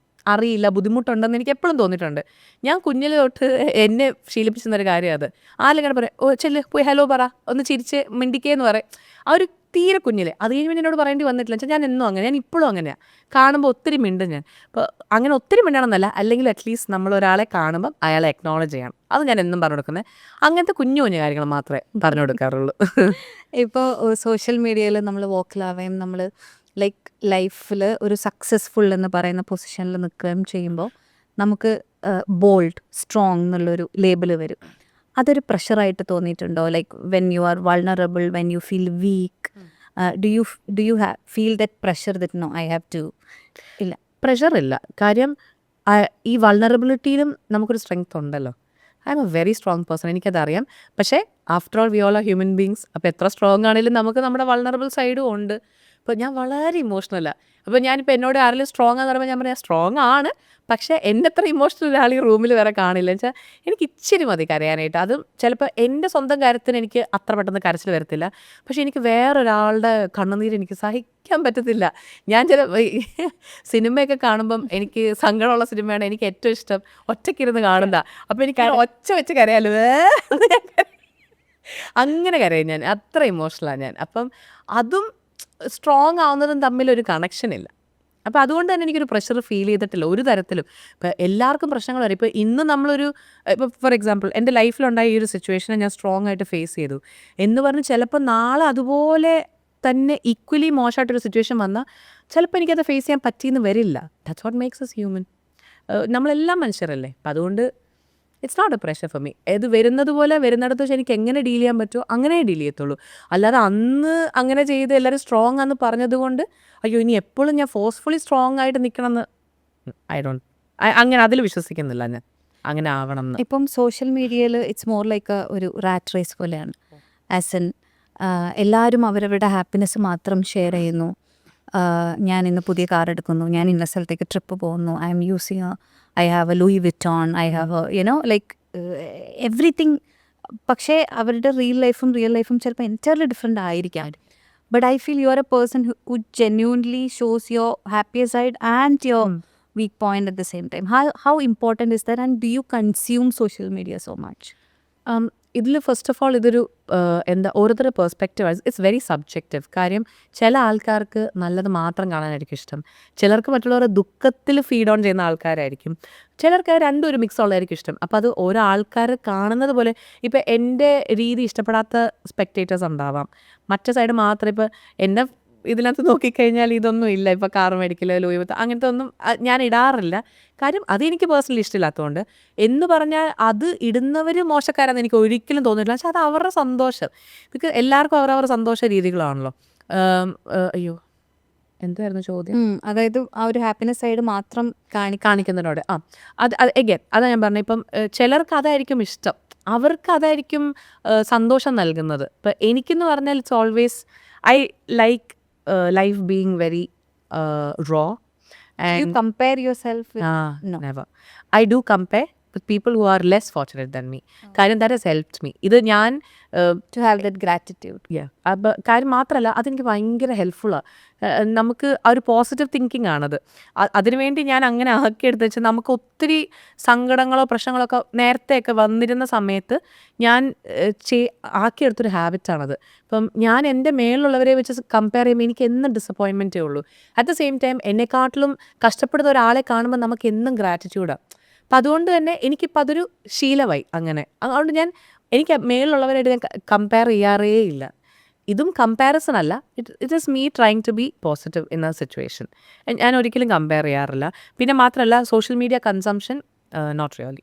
അറിയില്ല, ബുദ്ധിമുട്ടുണ്ടെന്ന് എനിക്ക് എപ്പോഴും തോന്നിയിട്ടുണ്ട്. ഞാൻ കുഞ്ഞിലെ തൊട്ട് എന്നെ ശീലിപ്പിച്ചെന്നൊരു കാര്യം അത്. ആരെങ്കിലും പറയും ഓ ചെല്ല് പോയി ഹലോ പറ, ഒന്ന് ചിരിച്ച് മിണ്ടിക്കേന്ന് പറയും. ആ ഒരു തീരെ കുഞ്ഞിലെ. അത് കഴിഞ്ഞ് എന്നോട് പറയേണ്ടി വന്നിട്ടില്ല. വെച്ചാൽ ഞാൻ എന്നും അങ്ങനെ, ഞാൻ ഇപ്പോഴും അങ്ങനെയാണ്. കാണുമ്പോൾ ഒത്തിരി മിണ്ടും ഞാൻ. അപ്പോൾ അങ്ങനെ ഒത്തിരി മിണ്ടണമെന്നല്ല, അല്ലെങ്കിൽ അറ്റ്ലീസ്റ്റ് നമ്മൾ ഒരാളെ കാണുമ്പം അയാളെ അക്നോളജ് ചെയ്യണം. അത് ഞാൻ എന്നും പറഞ്ഞു കൊടുക്കുന്നത്. അങ്ങനത്തെ കുഞ്ഞു കുഞ്ഞു കാര്യങ്ങൾ മാത്രമേ പറഞ്ഞു കൊടുക്കാറുള്ളൂ. ഇപ്പോൾ സോഷ്യൽ മീഡിയയിൽ നമ്മൾ വോക്കലാവുകയും നമ്മൾ ലൈക്ക് ലൈഫിൽ ഒരു സക്സസ്ഫുൾ എന്ന് പറയുന്ന പൊസിഷനിൽ നിൽക്കുകയും ചെയ്യുമ്പോൾ നമുക്ക് ബോൾഡ്, സ്ട്രോങ് എന്നുള്ളൊരു ലേബിൾ വരും. അതൊരു പ്രഷറായിട്ട് തോന്നിയിട്ടുണ്ടോ? Like when you are vulnerable, when you feel weak, do you feel that pressure that no I have to? ഇല്ല, പ്രഷറില്ല. കാര്യം ഈ വൾണറബിലിറ്റിയിലും നമുക്കൊരു സ്ട്രെങ്ത് ഉണ്ടല്ലോ. I am a very strong person, എനിക്കതറിയാം. പക്ഷേ after all we all are human beings. അപ്പോൾ എത്ര സ്ട്രോങ് ആണെങ്കിലും നമുക്ക് നമ്മുടെ വൾണറബിൾ സൈഡും ഉണ്ട്. അപ്പോൾ ഞാൻ വളരെ ഇമോഷണലാണ്. അപ്പോൾ ഞാനിപ്പോൾ എന്നോട് ആരെങ്കിലും സ്ട്രോങ് ആണെന്ന് പറയുമ്പോൾ ഞാൻ പറയാം സ്ട്രോങ് ആണ്, പക്ഷേ എൻ്റെ അത്ര ഇമോഷണൽ ഒരാൾ ഈ റൂമിൽ വേറെ കാണില്ല. എന്ന് വെച്ചാൽ എനിക്ക് ഇച്ചിരി മതി കരയാനായിട്ട്. അതും ചിലപ്പോൾ എൻ്റെ സ്വന്തം കാര്യത്തിന് എനിക്ക് അത്ര പെട്ടെന്ന് കരച്ചിൽ വരത്തില്ല. പക്ഷേ എനിക്ക് വേറൊരാളുടെ കണ്ണുനീര് എനിക്ക് സഹിക്കാൻ പറ്റത്തില്ല. ഞാൻ സിനിമയൊക്കെ കാണുമ്പം എനിക്ക് സങ്കടമുള്ള സിനിമയാണ് എനിക്ക് ഏറ്റവും ഇഷ്ടം, ഒറ്റയ്ക്കിരുന്ന് കാണുന്ന. അപ്പോൾ എനിക്ക് ഒച്ച വെച്ച് കരയാലോ, അങ്ങനെ കരയും ഞാൻ. അത്ര ഇമോഷണലാണ് ഞാൻ. അപ്പം അതും സ്ട്രോങ് ആവുന്നതും തമ്മിലൊരു കണക്ഷൻ ഇല്ല. അപ്പോൾ അതുകൊണ്ട് തന്നെ എനിക്കൊരു പ്രഷർ ഫീൽ ചെയ്തിട്ടില്ല ഒരു തരത്തിലും. ഇപ്പം എല്ലാവർക്കും പ്രശ്നങ്ങൾ വരും. ഇപ്പോൾ ഇന്ന് നമ്മളൊരു ഇപ്പോൾ ഫോർ എക്സാമ്പിൾ എൻ്റെ ലൈഫിലുണ്ടായ ഈ ഒരു സിറ്റുവേഷനെ ഞാൻ സ്ട്രോങ് ആയിട്ട് ഫേസ് ചെയ്തു എന്ന് പറഞ്ഞ് ചിലപ്പോൾ നാളെ അതുപോലെ തന്നെ ഈക്വലി മോശമായിട്ടൊരു സിറ്റുവേഷൻ വന്നാൽ ചിലപ്പോൾ എനിക്കത് ഫേസ് ചെയ്യാൻ പറ്റിയെന്ന് വരില്ല. That's what makes us human. നമ്മളെല്ലാം മനുഷ്യരല്ലേ. അപ്പം അതുകൊണ്ട് it's not a pressure for me. ഏത് വരുന്നത് പോലെ വരുന്നിടത്ത് വെച്ച് എനിക്ക് എങ്ങനെ ഡീൽ ചെയ്യാൻ പറ്റുമോ അങ്ങനെ ഡീൽ ചെയ്യത്തുള്ളൂ. അല്ലാതെ അന്ന് അങ്ങനെ ചെയ്ത് എല്ലാവരും സ്ട്രോങ് ആണെന്ന് പറഞ്ഞതുകൊണ്ട് അയ്യോ ഇനി എപ്പോഴും ഞാൻ ഫോഴ്സ്ഫുള്ളി സ്ട്രോങ് ആയിട്ട് നിൽക്കണമെന്ന് അങ്ങനെ അതിൽ വിശ്വസിക്കുന്നില്ല ഞാൻ. അങ്ങനെ ആവണം എന്ന്. ഇപ്പം സോഷ്യൽ മീഡിയയിൽ ഇറ്റ്സ് മോർ ലൈക്ക് ഒരു റാറ്റ് റേസ് പോലെയാണ്. ആസ് എൻ എല്ലാവരും അവരവരുടെ ഹാപ്പിനെസ് മാത്രം ഷെയർ ചെയ്യുന്നു. ഞാൻ ഇന്ന് പുതിയ കാർ എടുക്കുന്നു, ഞാൻ ഇന്ന സ്ഥലത്തേക്ക് ട്രിപ്പ് പോകുന്നു, I am using I have a Louis Vuitton, I have you know like everything. പക്ഷേ അവരുടെ റിയൽ ലൈഫും ചിലപ്പോൾ എൻറ്റയർലി ഡിഫറെൻ്റ് ആയിരിക്കാം. But I feel you are a person who genuinely shows your happier side and your weak point at the same time. How important is that, and do you consume social media so much? ഇതിൽ first of all ഇതൊരു എന്താ ഓരോരുത്തരുടെ perspective, it's very subjective. കാര്യം ചില ആൾക്കാർക്ക് നല്ലത് മാത്രം കാണാനായിരിക്കും ഇഷ്ടം, ചിലർക്ക് മറ്റുള്ളവരുടെ ദുഃഖത്തിൽ ഫീഡ് ഓൺ ചെയ്യുന്ന ആൾക്കാരായിരിക്കും, ചിലർക്ക് രണ്ടും ഒരു മിക്സ് ഉള്ളതായിരിക്കും ഇഷ്ടം. അപ്പോൾ അത് ഓരോ ആൾക്കാർ കാണുന്നത് പോലെ. ഇപ്പോൾ എൻ്റെ രീതി ഇഷ്ടപ്പെടാത്ത സ്പെക്ടേറ്റേഴ്സ് ഉണ്ടാവാം, മറ്റേ സൈഡ് മാത്രം. ഇപ്പോൾ എൻ്റെ ഇതിനകത്ത് നോക്കിക്കഴിഞ്ഞാൽ ഇതൊന്നും ഇല്ല. ഇപ്പോൾ കാർ മേടിക്കൽ, ലൂയി വിത്ത് അങ്ങനത്തെ ഒന്നും ഞാൻ ഇടാറില്ല. കാര്യം അതെനിക്ക് പേഴ്സണലി ഇഷ്ടമില്ലാത്തതുകൊണ്ട്. എന്ന് പറഞ്ഞാൽ അത് ഇടുന്നവർ മോശക്കാരാണെന്ന് എനിക്ക് ഒരിക്കലും തോന്നിയിട്ടില്ല. പക്ഷെ അത് അവരുടെ സന്തോഷം. ബിക്കോസ് എല്ലാവർക്കും അവരവരുടെ സന്തോഷ രീതികളാണല്ലോ. അയ്യോ എന്തായിരുന്നു ചോദ്യം? അതായത് ആ ഒരു ഹാപ്പിനെസ് സൈഡ് മാത്രം കാണിക്കുന്നതിനോട് അത് എഗെയിൻ അതാ ഞാൻ പറഞ്ഞത്. ഇപ്പം ചിലർക്ക് അതായിരിക്കും ഇഷ്ടം, അവർക്ക് അതായിരിക്കും സന്തോഷം നൽകുന്നത്. ഇപ്പം എനിക്കെന്ന് പറഞ്ഞാൽ it's always I like life being very raw. And you compare yourself with no. Never. I do compare with people who are less fortunate than me. കാര്യം that has helped me. ഇത് ഞാൻ to have that gratitude. അപ്പോൾ കാര്യം മാത്രമല്ല അതെനിക്ക് ഭയങ്കര ഹെൽപ്ഫുള്ളാണ്. നമുക്ക് ആ ഒരു പോസിറ്റീവ് തിങ്കിങ് ആണത്. അതിനുവേണ്ടി ഞാൻ അങ്ങനെ ആക്കിയെടുത്ത് വെച്ചാൽ നമുക്ക് ഒത്തിരി സങ്കടങ്ങളോ പ്രശ്നങ്ങളൊക്കെ നേരത്തെയൊക്കെ വന്നിരുന്ന സമയത്ത് ഞാൻ ആക്കിയെടുത്തൊരു ഹാബിറ്റാണത്. ഇപ്പം ഞാൻ എൻ്റെ മേളിലുള്ളവരെ വെച്ച് കമ്പയർ ചെയ്യുമ്പോൾ എനിക്ക് എന്നും ഡിസപ്പോയിൻമെൻറ്റേ ഉള്ളൂ. അറ്റ് ദ സെയിം ടൈം എന്നെക്കാട്ടിലും കഷ്ടപ്പെടുന്ന ഒരാളെ കാണുമ്പോൾ നമുക്ക് എന്നും ഗ്രാറ്റിറ്റ്യൂഡാണ്. അപ്പം അതുകൊണ്ട് തന്നെ എനിക്കിപ്പോൾ അതൊരു ശീലമായി അങ്ങനെ. അതുകൊണ്ട് എനിക്ക് മേളിലുള്ളവരായിട്ട് ഞാൻ കമ്പയർ ചെയ്യാറേ ഇല്ല. ഇതും കമ്പാരിസൺ അല്ല, it is me trying to be positive in a situation. ഞാൻ ഒരിക്കലും കമ്പയർ ചെയ്യാറില്ല. പിന്നെ മാത്രമല്ല social media consumption not really.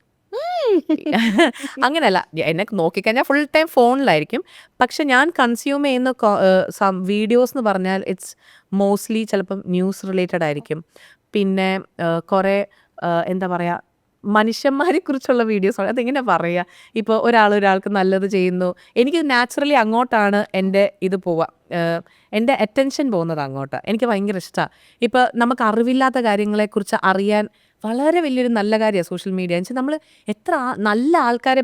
അങ്ങനെയല്ല, എന്നെ നോക്കിക്കഴിഞ്ഞാൽ ഫുൾ ടൈം ഫോണിലായിരിക്കും. പക്ഷെ ഞാൻ കൺസ്യൂം ചെയ്യുന്ന വീഡിയോസ് എന്ന് പറഞ്ഞാൽ ഇറ്റ്സ് മോസ്റ്റ്ലി ചിലപ്പം ന്യൂസ് റിലേറ്റഡ് ആയിരിക്കും. പിന്നെ കുറേ എന്താ പറയുക, മനുഷ്യന്മാരെ കുറിച്ചുള്ള വീഡിയോസ്. അതെങ്ങനെ പറയുക, ഇപ്പോൾ ഒരാൾക്ക് നല്ലത് ചെയ്യുന്നു, എനിക്ക് നാച്ചുറലി അങ്ങോട്ടാണ് എൻ്റെ ഇത് പോവുക, എൻ്റെ അറ്റൻഷൻ പോകുന്നത് അങ്ങോട്ടാണ്. എനിക്ക് ഭയങ്കര ഇഷ്ടമാണ്. ഇപ്പോൾ നമുക്ക് അറിവില്ലാത്ത കാര്യങ്ങളെക്കുറിച്ച് അറിയാൻ വളരെ വലിയൊരു നല്ല കാര്യമാണ് സോഷ്യൽ മീഡിയ. എന്ന് വെച്ചാൽ നമ്മൾ എത്ര നല്ല ആൾക്കാരെ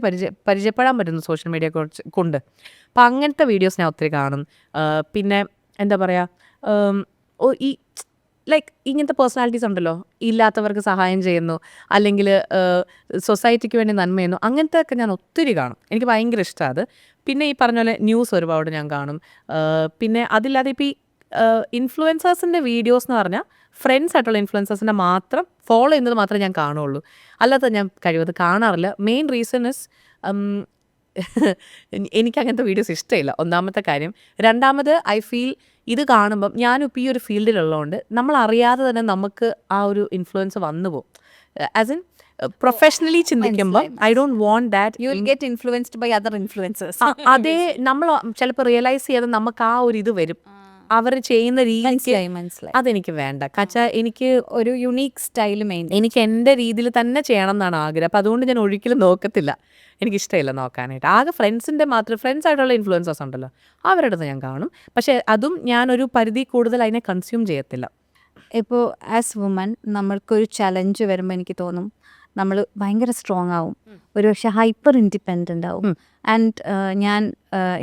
പരിചയപ്പെടാൻ പറ്റുന്നു സോഷ്യൽ മീഡിയ കൊണ്ട്. അപ്പം അങ്ങനത്തെ വീഡിയോസ് ഞാൻ ഒത്തിരി കാണും. പിന്നെ എന്താ പറയുക, ഈ ലൈക്ക് ഇങ്ങനത്തെ പേഴ്സണാലിറ്റീസ് ഉണ്ടല്ലോ, ഇല്ലാത്തവർക്ക് സഹായം ചെയ്യുന്നു, അല്ലെങ്കിൽ സൊസൈറ്റിക്ക് വേണ്ടി നന്മ ചെയ്യുന്നു, അങ്ങനത്തെ ഒക്കെ ഞാൻ ഒത്തിരി കാണും. എനിക്ക് ഭയങ്കര ഇഷ്ടമാണ് അത്. പിന്നെ ഈ പറഞ്ഞ പോലെ ന്യൂസ് ഒരുപാട് ഞാൻ കാണും. പിന്നെ അതില്ലാതെ ഇപ്പോൾ ഈ ഇൻഫ്ലുവൻസേഴ്സിൻ്റെ വീഡിയോസ് എന്ന് പറഞ്ഞാൽ ഫ്രണ്ട്സ് ആയിട്ടുള്ള ഇൻഫ്ലുവൻസേഴ്സിൻ്റെ മാത്രം ഫോളോ ചെയ്യുന്നത് മാത്രമേ ഞാൻ കാണുള്ളൂ. അല്ലാത്ത ഞാൻ കഴിവത് കാണാറില്ല. മെയിൻ റീസൺ ഇസ് എനിക്ക് അങ്ങനത്തെ വീഡിയോസ് ഇഷ്ടമില്ല, ഒന്നാമത്തെ കാര്യം. രണ്ടാമത് ഐ ഫീൽ ഇത് കാണുമ്പം ഞാനും ഇപ്പോൾ ഈ ഒരു ഫീൽഡിലുള്ളതുകൊണ്ട് നമ്മൾ അറിയാതെ തന്നെ നമുക്ക് ആ ഒരു ഇൻഫ്ലുവൻസ് വന്നു പോകും. ആസ് ഇൻ പ്രൊഫഷണലി ചിന്തിക്കുമ്പോൾ I don't want that you will get influenced by other influencers. അതേ നമ്മൾ ചിലപ്പോൾ റിയലൈസ് ചെയ്യാതെ നമുക്ക് ആ ഒരു ഇത് വരും, അവർ ചെയ്യുന്ന രീതിക്ക്. മനസ്സിലായി. അതെനിക്ക് വേണ്ട. കച്ച എനിക്ക് ഒരു യുണീക്ക് സ്റ്റൈൽ എനിക്ക് എൻ്റെ രീതിയിൽ തന്നെ ചെയ്യണം എന്നാണ് ആഗ്രഹം. അപ്പം അതുകൊണ്ട് ഞാൻ ഒരിക്കലും നോക്കത്തില്ല, എനിക്കിഷ്ടമില്ല നോക്കാനായിട്ട്. ആകെ ഫ്രണ്ട്സ് ആയിട്ടുള്ള ഇൻഫ്ലുവൻസേഴ്സ് ഉണ്ടല്ലോ, അവരുടെ അടുത്ത് ഞാൻ കാണും. പക്ഷേ അതും ഞാനൊരു പരിധി കൂടുതൽ അതിനെ കൺസ്യൂം ചെയ്യത്തില്ല. ഇപ്പോൾ ആസ് വുമൻ നമ്മൾക്കൊരു ചലഞ്ച് വരുമ്പോൾ എനിക്ക് തോന്നും നമ്മൾ ഭയങ്കര സ്ട്രോങ് ആവും, ഒരുപക്ഷെ ഹൈപ്പർ ഇൻഡിപെൻഡൻ്റ് ആവും. ആൻഡ് ഞാൻ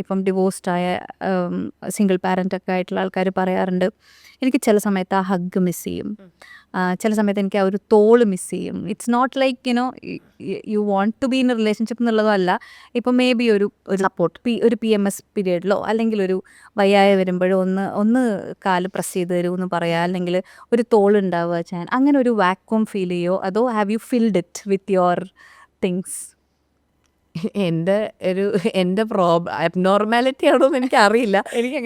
ഇപ്പം ഡിവോഴ്സ്ഡ് ആയ സിംഗിൾ പാരൻ്റ് ഒക്കെ ആയിട്ടുള്ള ആൾക്കാർ പറയാറുണ്ട്, എനിക്ക് ചില സമയത്ത് ആ ഹഗ് മിസ് ചെയ്യും, ചില സമയത്ത് എനിക്ക് ആ ഒരു തോള് മിസ് ചെയ്യും. It's not like you want to be in a relationship എന്നുള്ളതോ അല്ല. ഇപ്പം മേ ബി ഒരു സപ്പോർട്ട് ഒരു PMS പീരിയഡിലോ അല്ലെങ്കിൽ ഒരു വയ്യായ വരുമ്പോഴോ ഒന്ന് കാല് പ്രസ് ചെയ്ത് തരൂ എന്ന് പറയാം, അല്ലെങ്കിൽ ഒരു തോളുണ്ടാവുക ചെയ്യാൻ, അങ്ങനെ ഒരു വാക്വം ഫീൽ ചെയ്യോ, അതോ have you filled it with your things? എൻ്റെ അബ്നോർമാലിറ്റി ആണോ എന്ന് എനിക്ക് അറിയില്ല.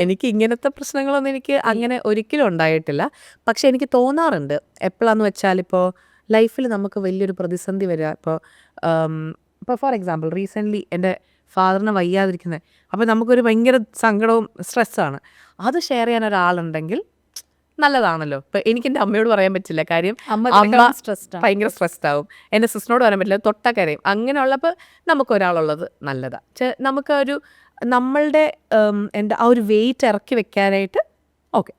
എനിക്ക് ഇങ്ങനത്തെ പ്രശ്നങ്ങളൊന്നും എനിക്ക് അങ്ങനെ ഒരിക്കലും ഉണ്ടായിട്ടില്ല. പക്ഷെ എനിക്ക് തോന്നാറുണ്ട് എപ്പോഴാന്ന് വെച്ചാൽ, ഇപ്പോൾ ലൈഫിൽ നമുക്ക് വലിയൊരു പ്രതിസന്ധി വരിക. ഇപ്പോൾ ഫോർ എക്സാമ്പിൾ റീസെൻ്റ്ലി എൻ്റെ ഫാദറിന് വയ്യാതിരിക്കുന്നത്, അപ്പോൾ നമുക്കൊരു ഭയങ്കര സങ്കടവും സ്ട്രെസ്സാണ്. അത് ഷെയർ ചെയ്യാൻ ഒരാളുണ്ടെങ്കിൽ നല്ലതാണല്ലോ. ഇപ്പം എനിക്ക് എൻ്റെ അമ്മയോട് പറയാൻ പറ്റില്ല, കാര്യം അമ്മ ഭയങ്കര സ്ട്രെസ്ഡ് ആവും. എൻ്റെ സിസ്റ്ററിനോട് പറയാൻ പറ്റില്ല, തൊട്ടക്കരയും. അങ്ങനെയുള്ളപ്പോൾ നമുക്കൊരാളുള്ളത് നല്ലതാണ്. നമുക്കൊരു നമ്മളുടെ എൻ്റെ ആ ഒരു വെയിറ്റ് ഇറക്കി വെക്കാനായിട്ട്. Okay,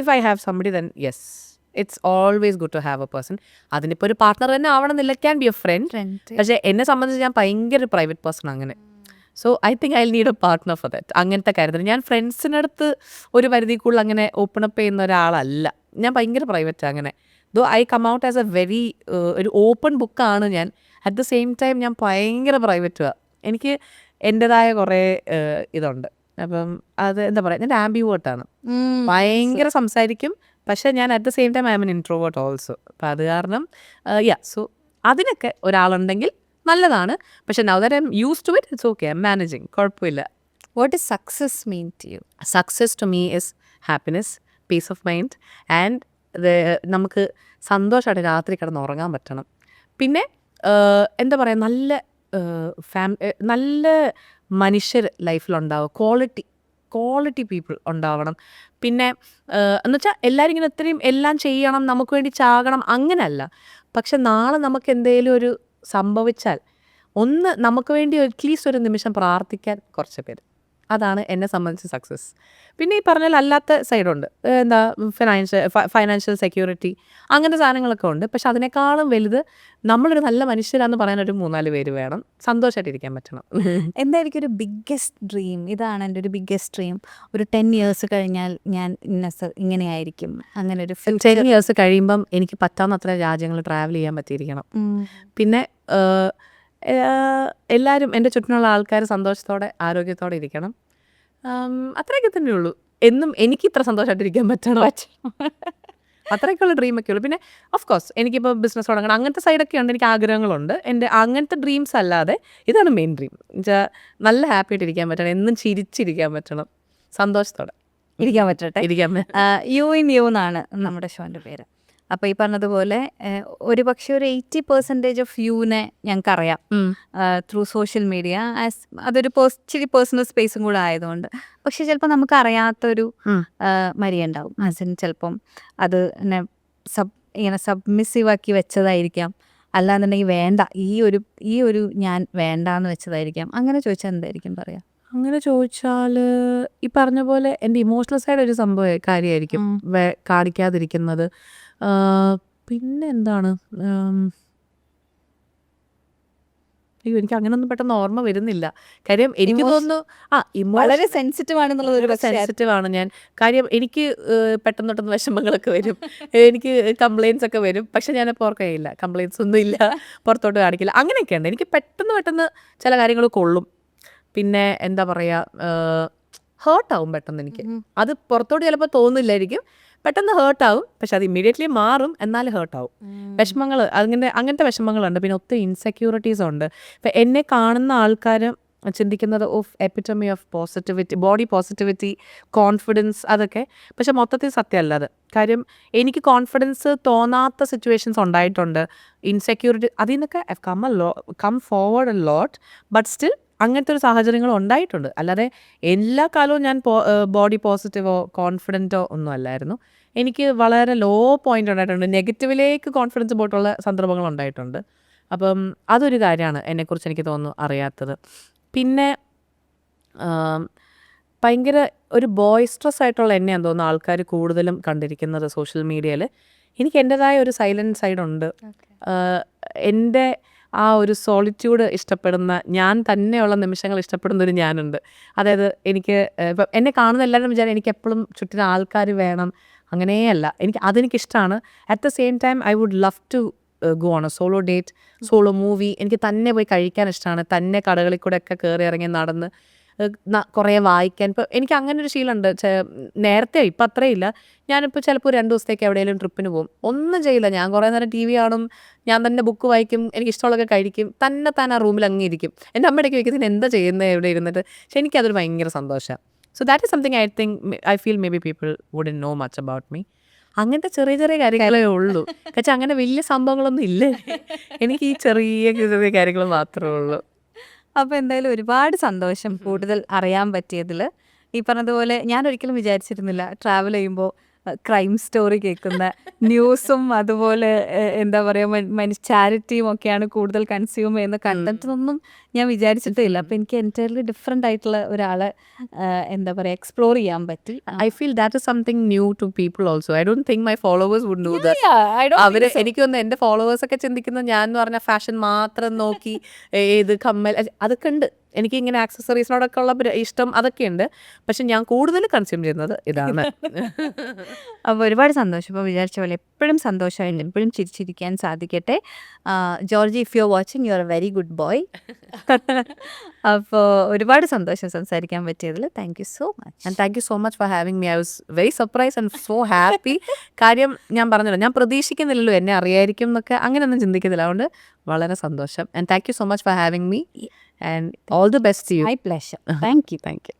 if I have somebody then yes, it's always good to have a person. അതിനിപ്പോൾ ഒരു പാർട്ട്ണർ തന്നെ ആവണമെന്നില്ല, ക്യാൻ ബി എ ഫ്രണ്ട്. പക്ഷേ എന്നെ സംബന്ധിച്ച് ഞാൻ ഭയങ്കര പ്രൈവറ്റ് പേഴ്സൺ അങ്ങനെ. So I think I need A partner for that. അങ്ങനത്തെ കാര്യത്തിൽ ഞാൻ ഫ്രണ്ട്സിനടുത്ത് ഒരു പരിധി കൂടുതൽ അങ്ങനെ ഓപ്പൺ അപ്പ് ചെയ്യുന്ന ഒരാളല്ല. ഞാൻ ഭയങ്കര പ്രൈവറ്റ് അങ്ങനെ. Though I come out as a very ഒരു ഓപ്പൺ ബുക്കാണ് ഞാൻ. അറ്റ് ദ സെയിം ടൈം ഞാൻ ഭയങ്കര പ്രൈവറ്റുമാണ്. എനിക്ക് എൻ്റെതായ കുറേ ഇതുണ്ട്. അപ്പം അത് എന്താ പറയുക, ഞാൻ ആംബിവേർട്ടാണ്, ഭയങ്കര സംസാരിക്കും. പക്ഷേ ഞാൻ at the same time I am an introvert also. അപ്പം അത് കാരണം സോ അതിനൊക്കെ ഒരാളുണ്ടെങ്കിൽ നല്ലതാണ്. പക്ഷെ now that I am used to it, it's okay, I am managing, കുഴപ്പമില്ല. What is success mean to you? Success to me is happiness, peace of mind and നമുക്ക് സന്തോഷമായിട്ട് രാത്രി കിടന്ന് ഉറങ്ങാൻ പറ്റണം. പിന്നെ എന്താ പറയുക, നല്ല മനുഷ്യർ ലൈഫിലുണ്ടാവും, ക്വാളിറ്റി പീപ്പിൾ ഉണ്ടാവണം. പിന്നെ എന്നുവെച്ചാൽ എല്ലാവരും ഇങ്ങനെ ഇത്രയും എല്ലാം ചെയ്യണം, നമുക്ക് വേണ്ടി ചാകണം, അങ്ങനെയല്ല. പക്ഷെ നാളെ നമുക്ക് എന്തെങ്കിലും ഒരു സംഭവിച്ചാൽ നമുക്ക് വേണ്ടി അറ്റ്ലീസ്റ്റ് ഒരു നിമിഷം പ്രാർത്ഥിക്കാൻ കുറച്ച് പേര്. അതാണ് എന്നെ സംബന്ധിച്ച് സക്സസ്. പിന്നെ ഈ പറഞ്ഞാൽ അല്ലാത്ത സൈഡുണ്ട്, എന്താ ഫൈനാൻഷ്യൽ സെക്യൂരിറ്റി, അങ്ങനത്തെ സാധനങ്ങളൊക്കെ ഉണ്ട്. പക്ഷെ അതിനേക്കാളും വലുത് നമ്മളൊരു നല്ല മനുഷ്യരാന്ന് പറയാൻ ഒരു 3-4 പേര് വേണം, സന്തോഷമായിട്ടിരിക്കാൻ പറ്റണം. എന്തായിരിക്കും ഒരു ബിഗ്ഗസ്റ്റ് ഡ്രീം? ഇതാണ് എൻ്റെ ഒരു ബിഗ്ഗസ്റ്റ് ഡ്രീം, ഒരു 10 years കഴിഞ്ഞാൽ ഞാൻ ഇങ്ങനെയായിരിക്കും, അങ്ങനെ ഒരു 10 years കഴിയുമ്പം എനിക്ക് പറ്റാവുന്നത്ര രാജ്യങ്ങൾ ട്രാവൽ ചെയ്യാൻ പറ്റിയിരിക്കണം. പിന്നെ എല്ലാവരും എൻ്റെ ചുറ്റിനുള്ള ആൾക്കാർ സന്തോഷത്തോടെ ആരോഗ്യത്തോടെ ഇരിക്കണം. അത്രയൊക്കെ തന്നെ ഉള്ളൂ. എന്നും എനിക്ക് ഇത്ര സന്തോഷമായിട്ടിരിക്കാൻ പറ്റണം. അത്രയൊക്കെയുള്ള ഡ്രീമൊക്കെ ഉള്ളൂ. പിന്നെ ഓഫ് കോഴ്സ് എനിക്കിപ്പോൾ ബിസിനസ് തുടങ്ങണം അങ്ങനത്തെ സൈഡൊക്കെ ഉണ്ട്, എനിക്ക് ആഗ്രഹങ്ങളുണ്ട്. എൻ്റെ അങ്ങനത്തെ ഡ്രീംസ് അല്ലാതെ ഇതാണ് മെയിൻ ഡ്രീം. എന്നുവെച്ചാൽ നല്ല ഹാപ്പി ആയിട്ട് ഇരിക്കാൻ പറ്റണം, എന്നും ചിരിച്ചിരിക്കാൻ പറ്റണം, സന്തോഷത്തോടെ ഇരിക്കാൻ പറ്റട്ടെ. ഇരിക്കാൻ യു ഇൻ യു എന്നാണ് നമ്മുടെ ഷോൻ്റെ പേര്. അപ്പോൾ ഈ പറഞ്ഞതുപോലെ ഒരു പക്ഷേ ഒരു 80% ഓഫ് യുവിനെ ഞങ്ങൾക്കറിയാം ത്രൂ സോഷ്യൽ മീഡിയ. ആസ് അതൊരു ഇച്ചിരി പേഴ്സണൽ സ്പേസും കൂടെ ആയതുകൊണ്ട്. പക്ഷെ ചിലപ്പോൾ നമുക്ക് അറിയാത്തൊരു മരിയ ഉണ്ടാവും. ആസിൻ ചിലപ്പം അത് എന്നെ ഇങ്ങനെ സബ്മിസീവ് ആക്കി വെച്ചതായിരിക്കാം, അല്ലാന്നുണ്ടെങ്കിൽ വേണ്ട ഈ ഒരു ഞാൻ വേണ്ടാന്ന് വെച്ചതായിരിക്കാം. അങ്ങനെ ചോദിച്ചാൽ എന്തായിരിക്കും പറയാ? അങ്ങനെ ചോദിച്ചാൽ ഈ പറഞ്ഞ പോലെ എൻ്റെ ഇമോഷണൽ സൈഡ് ഒരു സംഭവം കാര്യമായിരിക്കും കാണിക്കാതിരിക്കുന്നത്. പിന്നെ എന്താണ്, അയ്യോ എനിക്ക് അങ്ങനൊന്നും പെട്ടെന്ന് ഓർമ്മ വരുന്നില്ല. കാര്യം എനിക്ക് തോന്നുന്നു വളരെ സെൻസിറ്റീവ് ആണെന്നുള്ളത് ഒരു സെൻസിറ്റീവ് ആണ് ഞാൻ. കാര്യം എനിക്ക് പെട്ടെന്ന് പെട്ടെന്ന് വിഷമങ്ങളൊക്കെ വരും, എനിക്ക് കംപ്ലയിൻസ് ഒക്കെ വരും. പക്ഷെ ഞാനപ്പോൾ ഓർക്കുകയില്ല, കംപ്ലയിൻസ് ഒന്നും ഇല്ല, പുറത്തോട്ട് കാണിക്കില്ല. അങ്ങനെയൊക്കെ ഉണ്ട്. എനിക്ക് പെട്ടെന്ന് ചില കാര്യങ്ങൾ കൊള്ളും. പിന്നെ എന്താ പറയുക, ഹേർട്ടാവും പെട്ടെന്ന് എനിക്ക്. അത് പുറത്തോട്ട് ചിലപ്പോൾ തോന്നില്ലായിരിക്കും, പെട്ടെന്ന് ഹേർട്ടാവും. പക്ഷെ അത് ഇമ്മീഡിയറ്റ്ലി മാറും, എന്നാലും ഹേർട്ടാവും. വിഷമങ്ങൾ അങ്ങനത്തെ വിഷമങ്ങളുണ്ട്. പിന്നെ ഒത്തിരി ഇൻസെക്യൂരിറ്റീസ് ഉണ്ട്. ഇപ്പം എന്നെ കാണുന്ന ആൾക്കാർ ചിന്തിക്കുന്നത് of epitome of positivity, body positivity, confidence, അതൊക്കെ. പക്ഷെ മൊത്തത്തിൽ സത്യമല്ല അത്. കാര്യം എനിക്ക് കോൺഫിഡൻസ് തോന്നാത്ത സിറ്റുവേഷൻസ് ഉണ്ടായിട്ടുണ്ട്. ഇൻസെക്യൂരിറ്റി അതിൽ നിന്നൊക്കെ come forward a lot. But still അങ്ങനത്തെ ഒരു സാഹചര്യങ്ങൾ ഉണ്ടായിട്ടുണ്ട്. അല്ലാതെ എല്ലാ കാലവും ഞാൻ ബോഡി പോസിറ്റീവോ കോൺഫിഡൻറ്റോ ഒന്നും അല്ലായിരുന്നു. എനിക്ക് വളരെ ലോ പോയിന്റ് ഉണ്ടായിട്ടുണ്ട്, നെഗറ്റീവിലേക്ക് കോൺഫിഡൻസ് പോയിട്ടുള്ള സന്ദർഭങ്ങൾ ഉണ്ടായിട്ടുണ്ട്. അപ്പം അതൊരു കാര്യമാണ് എന്നെക്കുറിച്ച് എനിക്ക് തോന്നുന്നു അറിയാത്തത്. പിന്നെ ഭയങ്കര ഒരു ബോയ്സ്ട്രസ് ആയിട്ടുള്ള എന്നെയാന്ന് തോന്നുന്നു ആൾക്കാർ കൂടുതലും കണ്ടിരിക്കുന്നത് സോഷ്യൽ മീഡിയയിൽ. എനിക്ക് എൻ്റെതായ ഒരു സൈലൻറ്റ് സൈഡുണ്ട്. എൻ്റെ ആ ഒരു സോളിറ്റ്യൂഡ് ഇഷ്ടപ്പെടുന്ന, ഞാൻ തന്നെയുള്ള നിമിഷങ്ങൾ ഇഷ്ടപ്പെടുന്ന ഒരു ഞാനുണ്ട്. അതായത് എനിക്ക് ഇപ്പം എന്നെ കാണുന്ന എല്ലാവരും വിചാരം എനിക്ക് എപ്പോഴും ചുറ്റിന് ആൾക്കാർ വേണം, അങ്ങനെയല്ല. അതെനിക്കിഷ്ടമാണ്. At the same time I would love to go on a solo date, solo movie. എനിക്ക് തന്നെ പോയി കഴിക്കാൻ ഇഷ്ടമാണ്, തന്നെ കടകളിൽ കൂടെ ഒക്കെ കയറി ഇറങ്ങി നടന്ന് കുറേ വായിക്കാൻ. ഇപ്പം എനിക്ക് അങ്ങനെ ഒരു ശീലമുണ്ട്. നേരത്തെ ഇപ്പം അത്രയില്ല. ഞാനിപ്പോൾ ചിലപ്പോൾ 2 ദിവസത്തേക്ക് എവിടെയെങ്കിലും ട്രിപ്പിന് പോകും, ഒന്നും ചെയ്യില്ല, ഞാൻ കുറേ നേരം TV കാണും, ഞാൻ തന്നെ ബുക്ക് വായിക്കും, എനിക്ക് ഇഷ്ടമുള്ളതൊക്കെ കഴിക്കും, താൻ ആ റൂമിൽ അങ്ങ് ഇരിക്കും. എൻ്റെ അമ്മയുടെയൊക്കെ വയ്ക്കുന്നതിന് എന്താ ചെയ്യുന്നത് എവിടെ ഇരുന്നിട്ട്. പക്ഷെ എനിക്കതൊരു ഭയങ്കര സന്തോഷമാണ്. So that is something I feel maybe people wouldn't know much about me. അങ്ങനത്തെ ചെറിയ കാര്യങ്ങളേ ഉള്ളൂ. പക്ഷെ അങ്ങനെ വലിയ സംഭവങ്ങളൊന്നും ഇല്ല എനിക്ക്. ഈ ചെറിയ കാര്യങ്ങൾ മാത്രമേ ഉള്ളൂ. അപ്പോൾ എന്തായാലും ഒരുപാട് സന്തോഷം കൂടുതൽ അറിയാൻ പറ്റിയതിൽ. ഈ പറഞ്ഞതുപോലെ ഞാൻ ഒരിക്കലും വിചാരിച്ചിരുന്നില്ല ട്രാവൽ ചെയ്യുമ്പോൾ ക്രൈം സ്റ്റോറി കേൾക്കുന്ന ന്യൂസും അതുപോലെ എന്താ പറയുക ചാരിറ്റിയും ഒക്കെയാണ് കൂടുതൽ കൺസ്യൂം ചെയ്യുന്ന കണ്ടന്റൊന്നും ഞാൻ വിചാരിച്ചിട്ടില്ല. അപ്പം എനിക്ക് എൻറ്റയർലി ഡിഫറെൻ്റ് ആയിട്ടുള്ള ഒരാളെ എന്താ പറയുക എക്സ്പ്ലോർ ചെയ്യാൻ പറ്റി. I feel that is something new to people also. I don't think my followers would do that. അവർ എനിക്കൊന്ന് എൻ്റെ ഫോളോവേഴ്സൊക്കെ ചിന്തിക്കുന്നത് ഞാൻ എന്ന് പറഞ്ഞാൽ ഫാഷൻ മാത്രം നോക്കി ഏത് കമ്മൽ അതൊക്കെ ഉണ്ട്. എനിക്കിങ്ങനെ ആക്സസറീസിനോടൊക്കെ ഉള്ള ഇഷ്ടം അതൊക്കെ ഉണ്ട്. പക്ഷെ ഞാൻ കൂടുതൽ കൺസ്യൂം ചെയ്യുന്നത് ഇതാണ്. അപ്പോൾ ഒരുപാട് സന്തോഷം. ഇപ്പോൾ വിചാരിച്ച പോലെ എപ്പോഴും സന്തോഷമായിട്ട് എപ്പോഴും ചിരിച്ചിരിക്കാൻ സാധിക്കട്ടെ. Georgie, if you are watching, you are a very good boy. അപ്പോൾ ഒരുപാട് സന്തോഷം സംസാരിക്കാൻ പറ്റിയതിൽ. Thank you so much. And thank you so much for having me. I was very surprise and so happy. കാര്യം ഞാൻ പറഞ്ഞല്ലോ, ഞാൻ പ്രതീക്ഷിക്കുന്നില്ലല്ലോ എന്നെ അറിയായിരിക്കും എന്നൊക്കെ, അങ്ങനെയൊന്നും ചിന്തിക്കുന്നില്ല. അതുകൊണ്ട് വളരെ സന്തോഷം. And thank you so much for having me. And all the best to you. My pleasure. Thank you. Thank U.